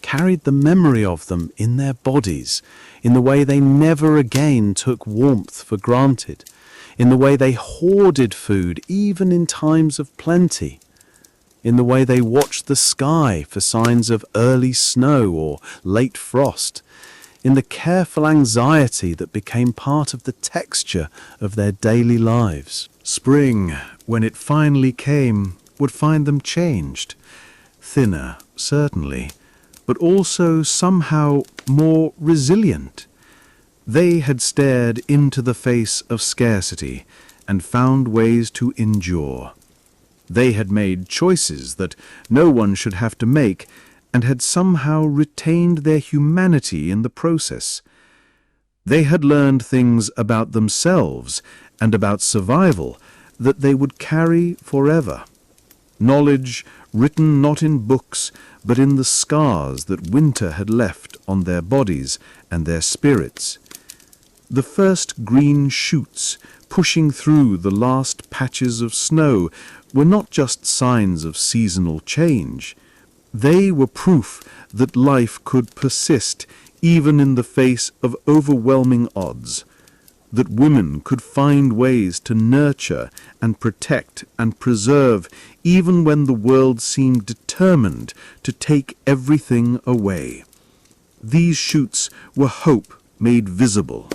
carried the memory of them in their bodies, in the way they never again took warmth for granted, in the way they hoarded food even in times of plenty, in the way they watched the sky for signs of early snow or late frost, in the careful anxiety that became part of the texture of their daily lives. Spring, when it finally came, would find them changed, thinner, certainly, but also somehow more resilient. They had stared into the face of scarcity and found ways to endure. They had made choices that no one should have to make and had somehow retained their humanity in the process. They had learned things about themselves and about survival that they would carry forever. Knowledge written not in books, but in the scars that winter had left on their bodies and their spirits. The first green shoots pushing through the last patches of snow were not just signs of seasonal change. They were proof that life could persist even in the face of overwhelming odds, that women could find ways to nurture and protect and preserve even when the world seemed determined to take everything away. These shoots were hope made visible,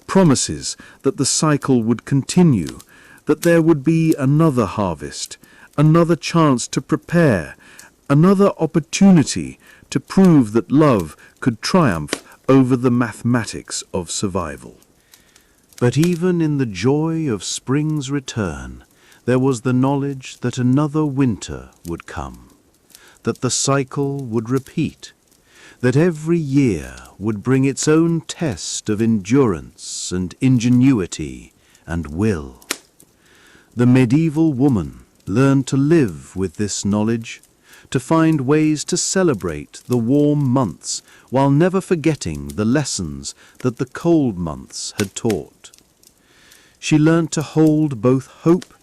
promises that the cycle would continue, that there would be another harvest, another chance to prepare, Another opportunity to prove that love could triumph over the mathematics of survival. But even in the joy of spring's return, there was the knowledge that another winter would come, that the cycle would repeat, that every year would bring its own test of endurance and ingenuity and will. The medieval woman learned to live with this knowledge, to find ways to celebrate the warm months while never forgetting the lessons that the cold months had taught. She learnt to hold both hope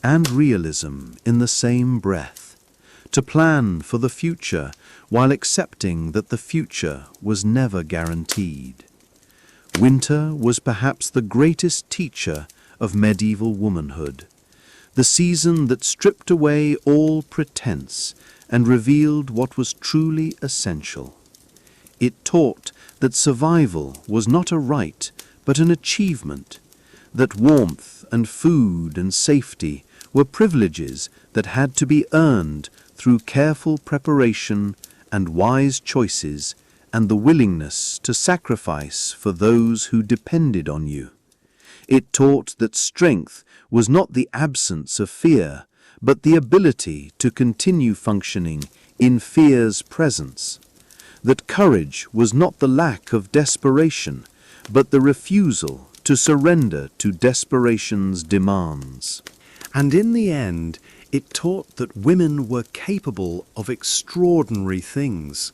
and realism in the same breath, to plan for the future while accepting that the future was never guaranteed. Winter was perhaps the greatest teacher of medieval womanhood, the season that stripped away all pretense and revealed what was truly essential. It taught that survival was not a right but an achievement, that warmth and food and safety were privileges that had to be earned through careful preparation and wise choices and the willingness to sacrifice for those who depended on you. It taught that strength was not the absence of fear, but the ability to continue functioning in fear's presence. That courage was not the lack of desperation, but the refusal to surrender to desperation's demands. And in the end, it taught that women were capable of extraordinary things,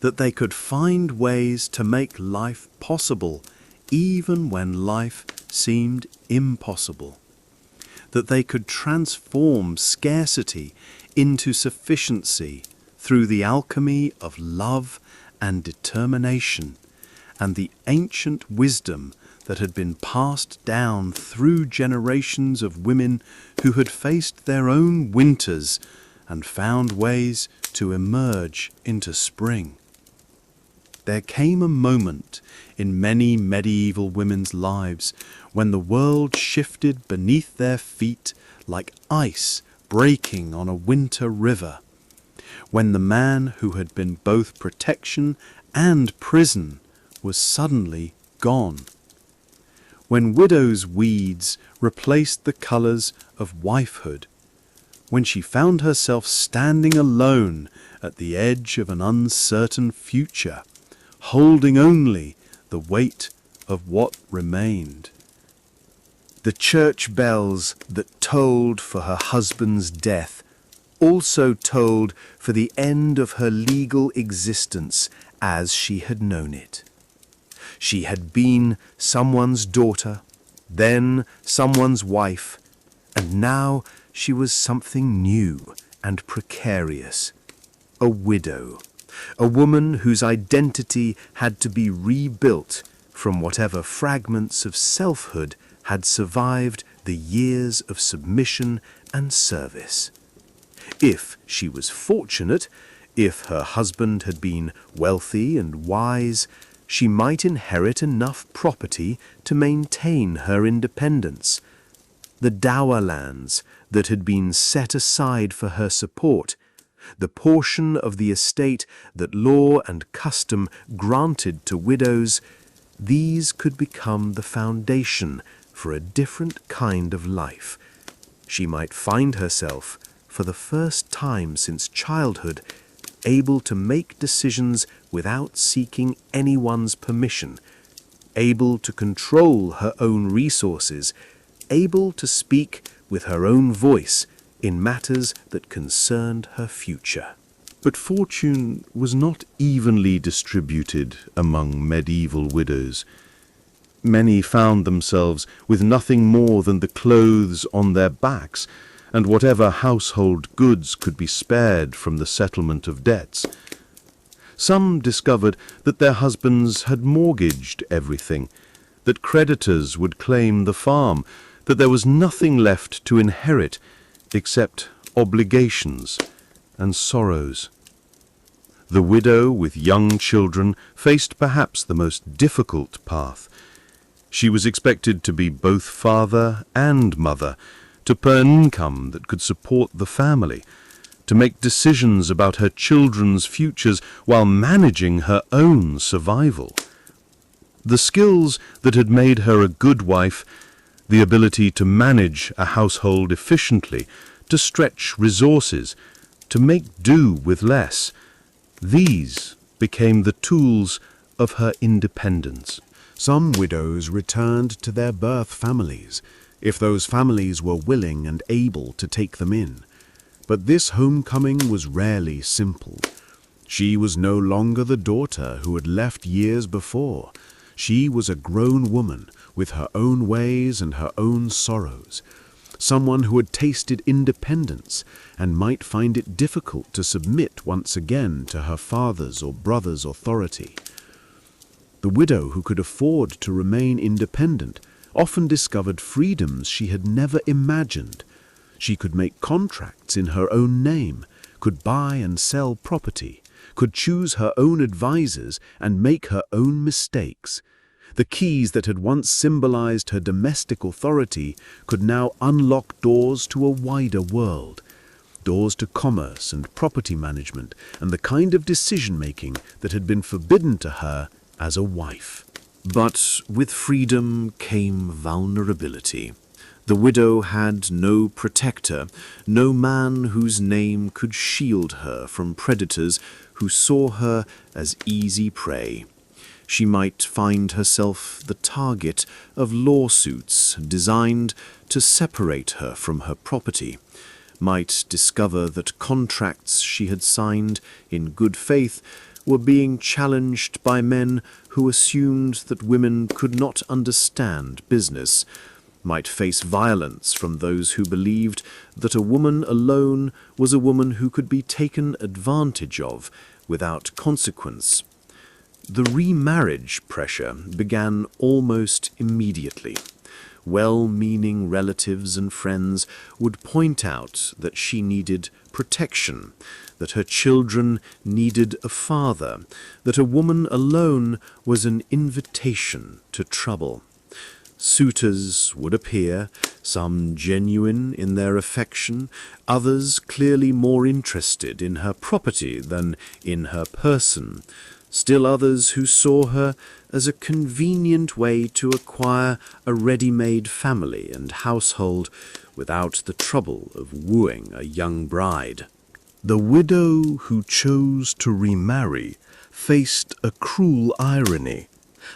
that they could find ways to make life possible even when life seemed impossible, that they could transform scarcity into sufficiency through the alchemy of love and determination, and the ancient wisdom that had been passed down through generations of women who had faced their own winters and found ways to emerge into spring. There came a moment in many medieval women's lives when the world shifted beneath their feet like ice breaking on a winter river, when the man who had been both protection and prison was suddenly gone, when widow's weeds replaced the colours of wifehood, when she found herself standing alone at the edge of an uncertain future, holding only the weight of what remained. The church bells that tolled for her husband's death also tolled for the end of her legal existence as she had known it. She had been someone's daughter, then someone's wife, and now she was something new and precarious, a widow, a woman whose identity had to be rebuilt from whatever fragments of selfhood had survived the years of submission and service. If she was fortunate, if her husband had been wealthy and wise, she might inherit enough property to maintain her independence. The dower lands that had been set aside for her support, the portion of the estate that law and custom granted to widows, these could become the foundation for a different kind of life. She might find herself, for the first time since childhood, able to make decisions without seeking anyone's permission, able to control her own resources, able to speak with her own voice in matters that concerned her future. But fortune was not evenly distributed among medieval widows. Many found themselves with nothing more than the clothes on their backs and whatever household goods could be spared from the settlement of debts. Some discovered that their husbands had mortgaged everything, that creditors would claim the farm, that there was nothing left to inherit except obligations and sorrows. The widow with young children faced perhaps the most difficult path. She was expected to be both father and mother, to earn income that could support the family, to make decisions about her children's futures while managing her own survival. The skills that had made her a good wife, the ability to manage a household efficiently, to stretch resources, to make do with less, these became the tools of her independence. Some widows returned to their birth families, if those families were willing and able to take them in. But this homecoming was rarely simple. She was no longer the daughter who had left years before. She was a grown woman with her own ways and her own sorrows, someone who had tasted independence and might find it difficult to submit once again to her father's or brother's authority. The widow who could afford to remain independent often discovered freedoms she had never imagined. She could make contracts in her own name, could buy and sell property, could choose her own advisers and make her own mistakes. The keys that had once symbolized her domestic authority could now unlock doors to a wider world, doors to commerce and property management and the kind of decision-making that had been forbidden to her as a wife. But with freedom came vulnerability. The widow had no protector, no man whose name could shield her from predators who saw her as easy prey. She might find herself the target of lawsuits designed to separate her from her property, might discover that contracts she had signed in good faith were being challenged by men who assumed that women could not understand business, might face violence from those who believed that a woman alone was a woman who could be taken advantage of without consequence. The remarriage pressure began almost immediately. Well-meaning relatives and friends would point out that she needed protection, that her children needed a father, that a woman alone was an invitation to trouble. Suitors would appear, some genuine in their affection, others clearly more interested in her property than in her person, still others who saw her as a convenient way to acquire a ready-made family and household without the trouble of wooing a young bride. The widow who chose to remarry faced a cruel irony.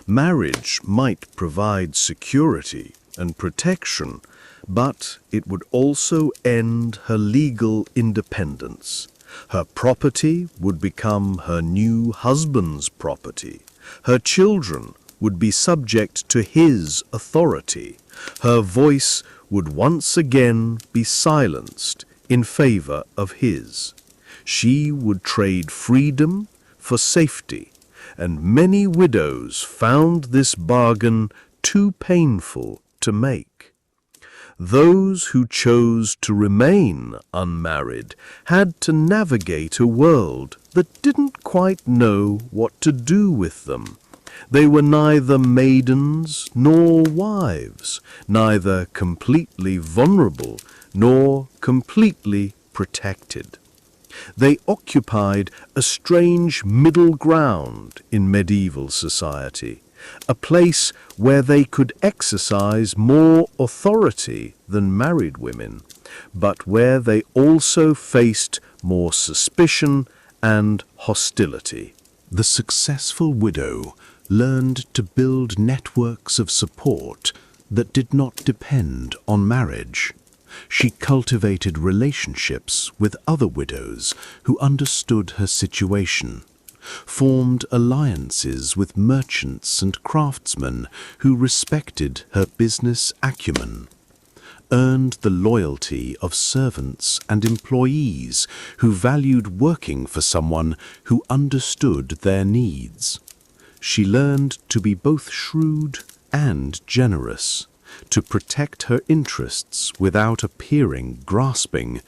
Marriage might provide security and protection, but it would also end her legal independence. Her property would become her new husband's property. Her children would be subject to his authority. Her voice would once again be silenced in favor of his. She would trade freedom for safety, and many widows found this bargain too painful to make. Those who chose to remain unmarried had to navigate a world that didn't quite know what to do with them. They were neither maidens nor wives, neither completely vulnerable nor completely protected. They occupied a strange middle ground in medieval society, a place where they could exercise more authority than married women, but where they also faced more suspicion and hostility. The successful widow learned to build networks of support that did not depend on marriage. She cultivated relationships with other widows who understood her situation, formed alliances with merchants and craftsmen who respected her business acumen, earned the loyalty of servants and employees who valued working for someone who understood their needs. She learned to be both shrewd and generous, to protect her interests without appearing grasping,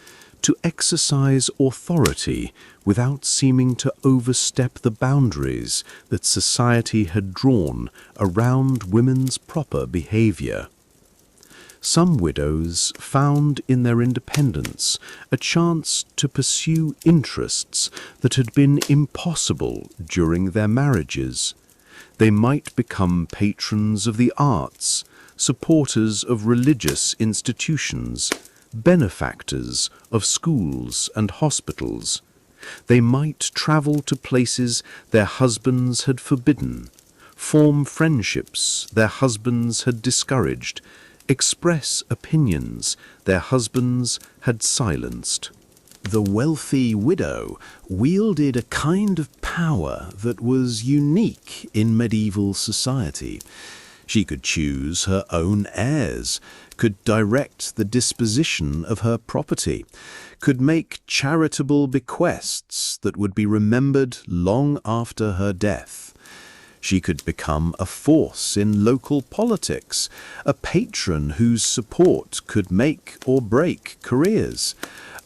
to exercise authority without seeming to overstep the boundaries that society had drawn around women's proper behavior. Some widows found in their independence a chance to pursue interests that had been impossible during their marriages. They might become patrons of the arts, supporters of religious institutions, benefactors of schools and hospitals. They might travel to places their husbands had forbidden, form friendships their husbands had discouraged, express opinions their husbands had silenced. The wealthy widow wielded a kind of power that was unique in medieval society. She could choose her own heirs, could direct the disposition of her property, could make charitable bequests that would be remembered long after her death. She could become a force in local politics, a patron whose support could make or break careers,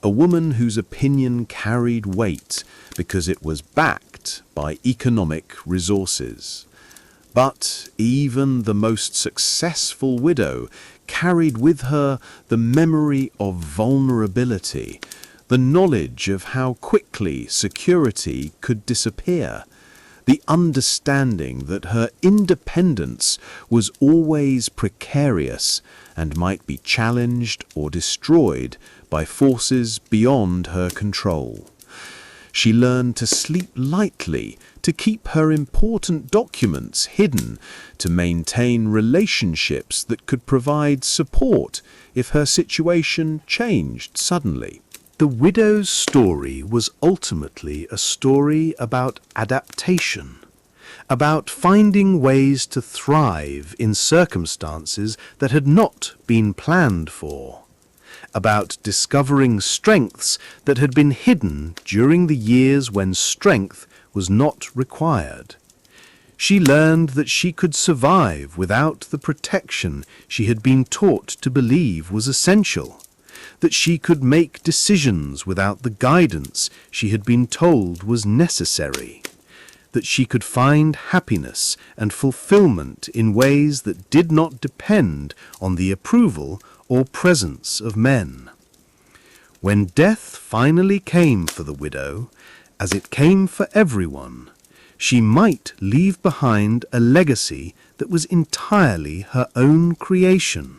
a woman whose opinion carried weight because it was backed by economic resources. But even the most successful widow carried with her the memory of vulnerability, the knowledge of how quickly security could disappear, the understanding that her independence was always precarious and might be challenged or destroyed by forces beyond her control. She learned to sleep lightly, to keep her important documents hidden, to maintain relationships that could provide support if her situation changed suddenly. The widow's story was ultimately a story about adaptation, about finding ways to thrive in circumstances that had not been planned for, about discovering strengths that had been hidden during the years when strength was not required. She learned that she could survive without the protection she had been taught to believe was essential, that she could make decisions without the guidance she had been told was necessary, that she could find happiness and fulfillment in ways that did not depend on the approval or presence of men. When death finally came for the widow, as it came for everyone, she might leave behind a legacy that was entirely her own creation.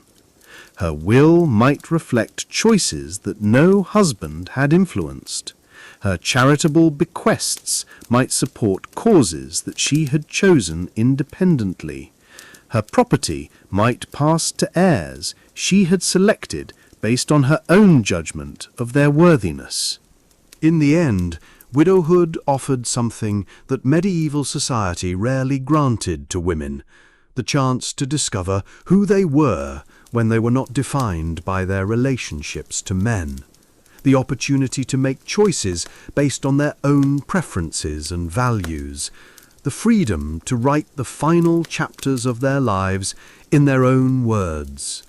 Her will might reflect choices that no husband had influenced. Her charitable bequests might support causes that she had chosen independently. Her property might pass to heirs she had selected based on her own judgment of their worthiness. In the end, widowhood offered something that medieval society rarely granted to women, the chance to discover who they were when they were not defined by their relationships to men, the opportunity to make choices based on their own preferences and values, the freedom to write the final chapters of their lives in their own words.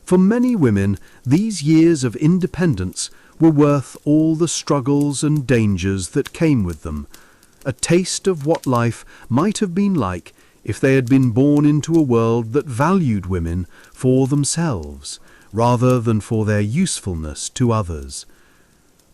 For many women, these years of independence were worth all the struggles and dangers that came with them, a taste of what life might have been like if they had been born into a world that valued women for themselves, rather than for their usefulness to others.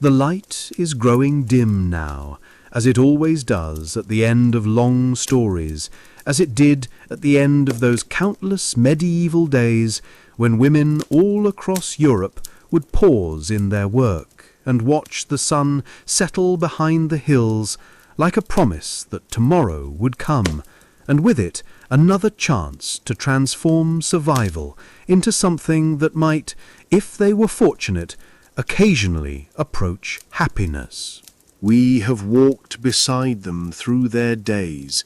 The light is growing dim now, as it always does at the end of long stories, as it did at the end of those countless medieval days when women all across Europe would pause in their work and watch the sun settle behind the hills like a promise that tomorrow would come, and with it another chance to transform survival into something that might, if they were fortunate, occasionally approach happiness. We have walked beside them through their days,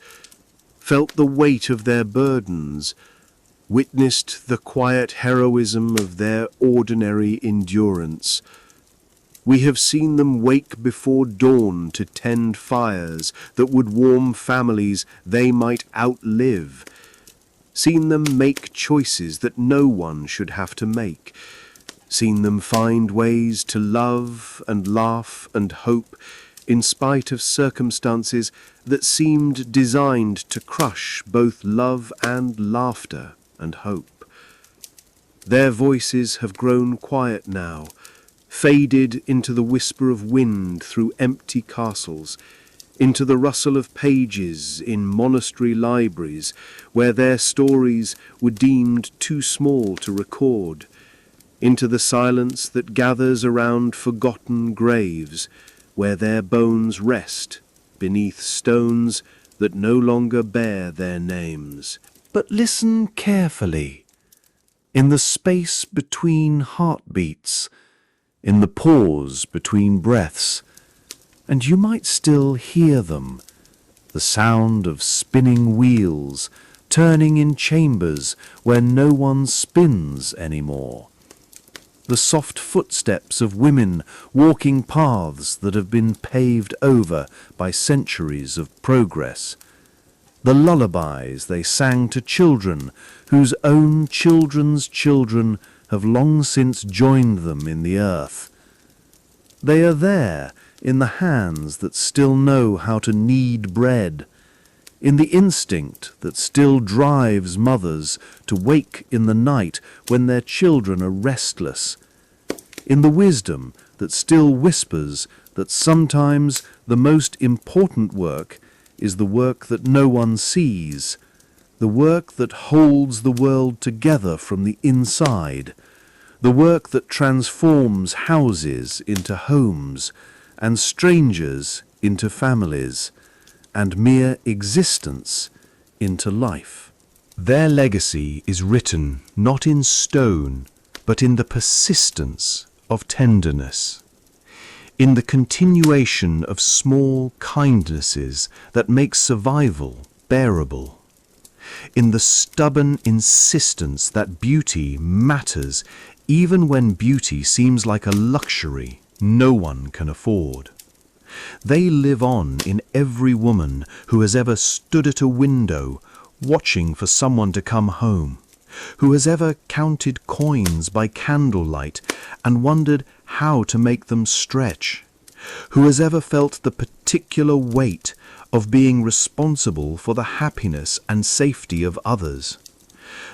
felt the weight of their burdens, witnessed the quiet heroism of their ordinary endurance. We have seen them wake before dawn to tend fires that would warm families they might outlive, seen them make choices that no one should have to make, seen them find ways to love and laugh and hope in spite of circumstances that seemed designed to crush both love and laughter and hope. Their voices have grown quiet now, faded into the whisper of wind through empty castles, into the rustle of pages in monastery libraries where their stories were deemed too small to record, into the silence that gathers around forgotten graves where their bones rest beneath stones that no longer bear their names. But listen carefully. In the space between heartbeats, in the pause between breaths, and you might still hear them, the sound of spinning wheels, turning in chambers where no one spins anymore. The soft footsteps of women walking paths that have been paved over by centuries of progress. The lullabies they sang to children whose own children's children have long since joined them in the earth. They are there in the hands that still know how to knead bread, in the instinct that still drives mothers to wake in the night when their children are restless, in the wisdom that still whispers that sometimes the most important work is the work that no one sees, the work that holds the world together from the inside, the work that transforms houses into homes, and strangers into families, and mere existence into life. Their legacy is written not in stone, but in the persistence of tenderness, in the continuation of small kindnesses that make survival bearable, in the stubborn insistence that beauty matters even when beauty seems like a luxury no one can afford. They live on in every woman who has ever stood at a window watching for someone to come home, who has ever counted coins by candlelight and wondered how to make them stretch, who has ever felt the particular weight of being responsible for the happiness and safety of others.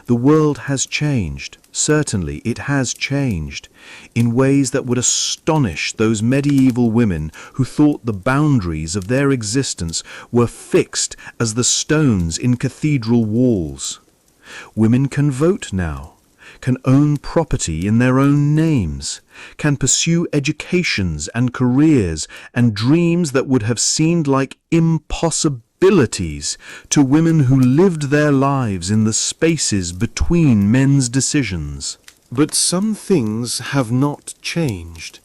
The world has changed, certainly it has changed, in ways that would astonish those medieval women who thought the boundaries of their existence were fixed as the stones in cathedral walls. Women can vote now, can own property in their own names, can pursue educations and careers and dreams that would have seemed like impossibilities to women who lived their lives in the spaces between men's decisions. But some things have not changed.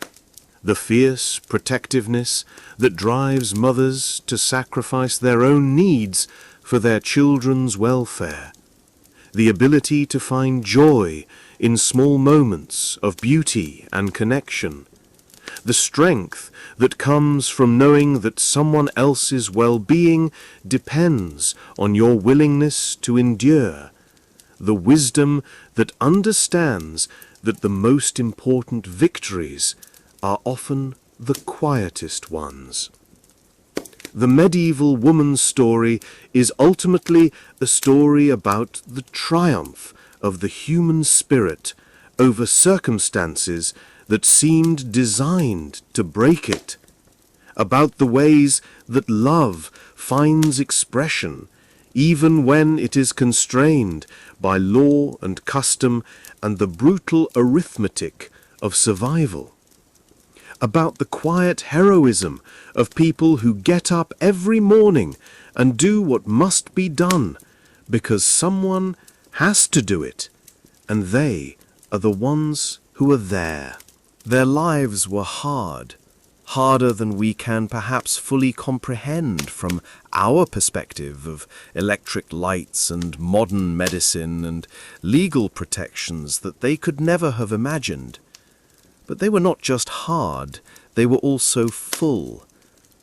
The fierce protectiveness that drives mothers to sacrifice their own needs for their children's welfare, the ability to find joy in small moments of beauty and connection, the strength that comes from knowing that someone else's well-being depends on your willingness to endure, the wisdom that understands that the most important victories are often the quietest ones. The medieval woman's story is ultimately a story about the triumph of the human spirit over circumstances that seemed designed to break it, about the ways that love finds expression even when it is constrained by law and custom and the brutal arithmetic of survival, about the quiet heroism of people who get up every morning and do what must be done because someone has to do it, and they are the ones who are there. Their lives were hard, harder than we can perhaps fully comprehend from our perspective of electric lights and modern medicine and legal protections that they could never have imagined. But they were not just hard, they were also full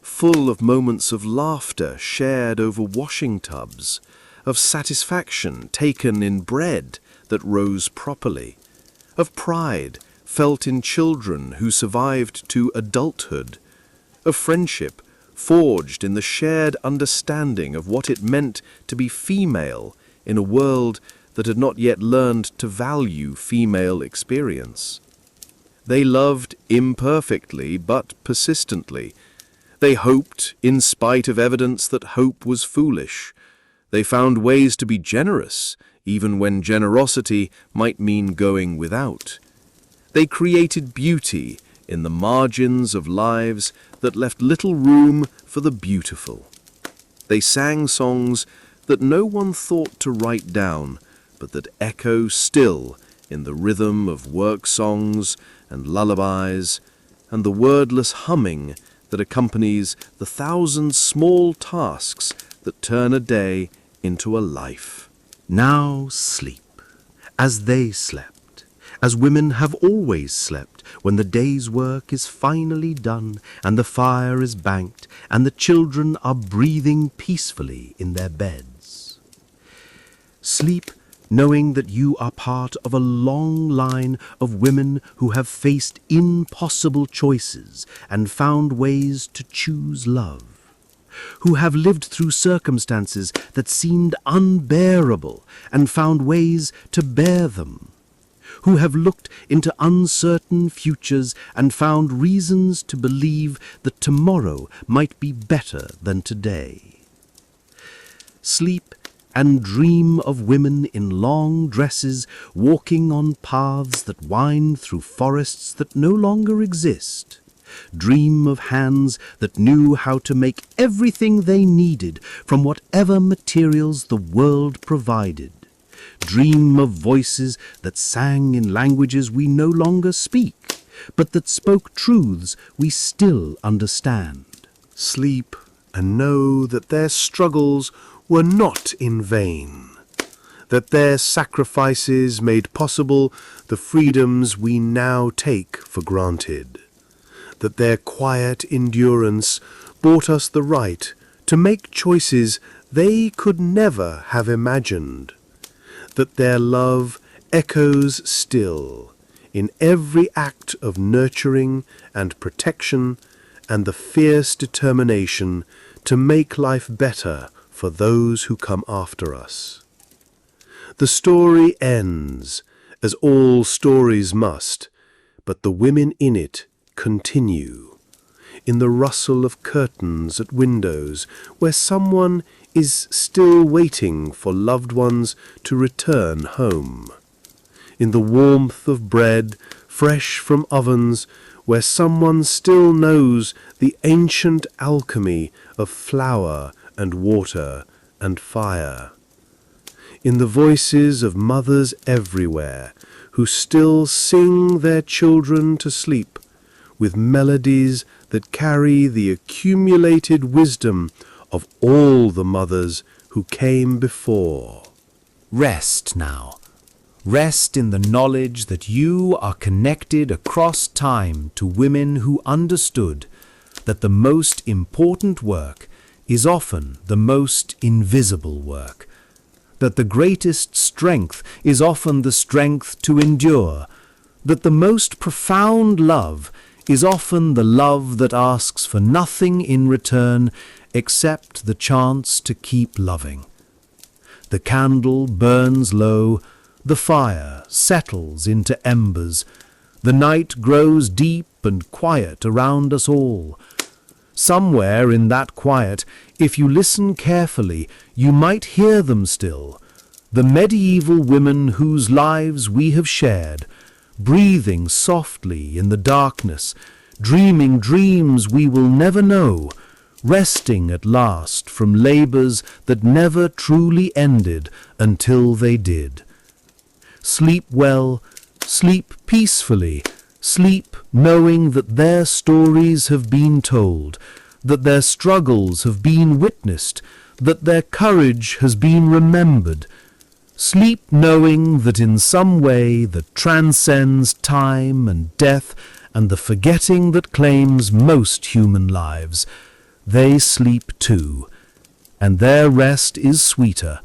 of moments of laughter shared over washing tubs, of satisfaction taken in bread that rose properly, of pride felt in children who survived to adulthood, of friendship forged in the shared understanding of what it meant to be female in a world that had not yet learned to value female experience. They loved imperfectly but persistently. They hoped in spite of evidence that hope was foolish. They found ways to be generous, even when generosity might mean going without. They created beauty in the margins of lives that left little room for the beautiful. They sang songs that no one thought to write down, but that echo still in the rhythm of work songs and lullabies, and the wordless humming that accompanies the thousand small tasks that turn a day into a life. Now sleep, as they slept, as women have always slept, when the day's work is finally done, and the fire is banked, and the children are breathing peacefully in their beds. Sleep, knowing that you are part of a long line of women who have faced impossible choices and found ways to choose love, who have lived through circumstances that seemed unbearable and found ways to bear them, who have looked into uncertain futures and found reasons to believe that tomorrow might be better than today. Sleep and dream of women in long dresses walking on paths that wind through forests that no longer exist. Dream of hands that knew how to make everything they needed from whatever materials the world provided. Dream of voices that sang in languages we no longer speak, but that spoke truths we still understand. Sleep and know that their struggles were not in vain, that their sacrifices made possible the freedoms we now take for granted, that their quiet endurance brought us the right to make choices they could never have imagined, that their love echoes still in every act of nurturing and protection and the fierce determination to make life better for those who come after us. The story ends, as all stories must, but the women in it continue, in the rustle of curtains at windows where someone is still waiting for loved ones to return home, in the warmth of bread fresh from ovens where someone still knows the ancient alchemy of flour and water and fire, in the voices of mothers everywhere who still sing their children to sleep with melodies that carry the accumulated wisdom of all the mothers who came before. Rest now. Rest in the knowledge that you are connected across time to women who understood that the most important work is often the most invisible work, that the greatest strength is often the strength to endure, that the most profound love is often the love that asks for nothing in return except the chance to keep loving. The candle burns low, the fire settles into embers, the night grows deep and quiet around us all. Somewhere in that quiet, if you listen carefully, you might hear them still, the medieval women whose lives we have shared, breathing softly in the darkness, dreaming dreams we will never know, resting at last from labors that never truly ended until they did. Sleep well, sleep peacefully, sleep knowing that their stories have been told, that their struggles have been witnessed, that their courage has been remembered. Sleep knowing that in some way that transcends time and death and the forgetting that claims most human lives, they sleep too, and their rest is sweeter,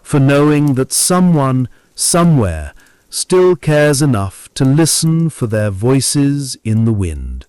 for knowing that someone, somewhere, still cares enough to listen for their voices in the wind.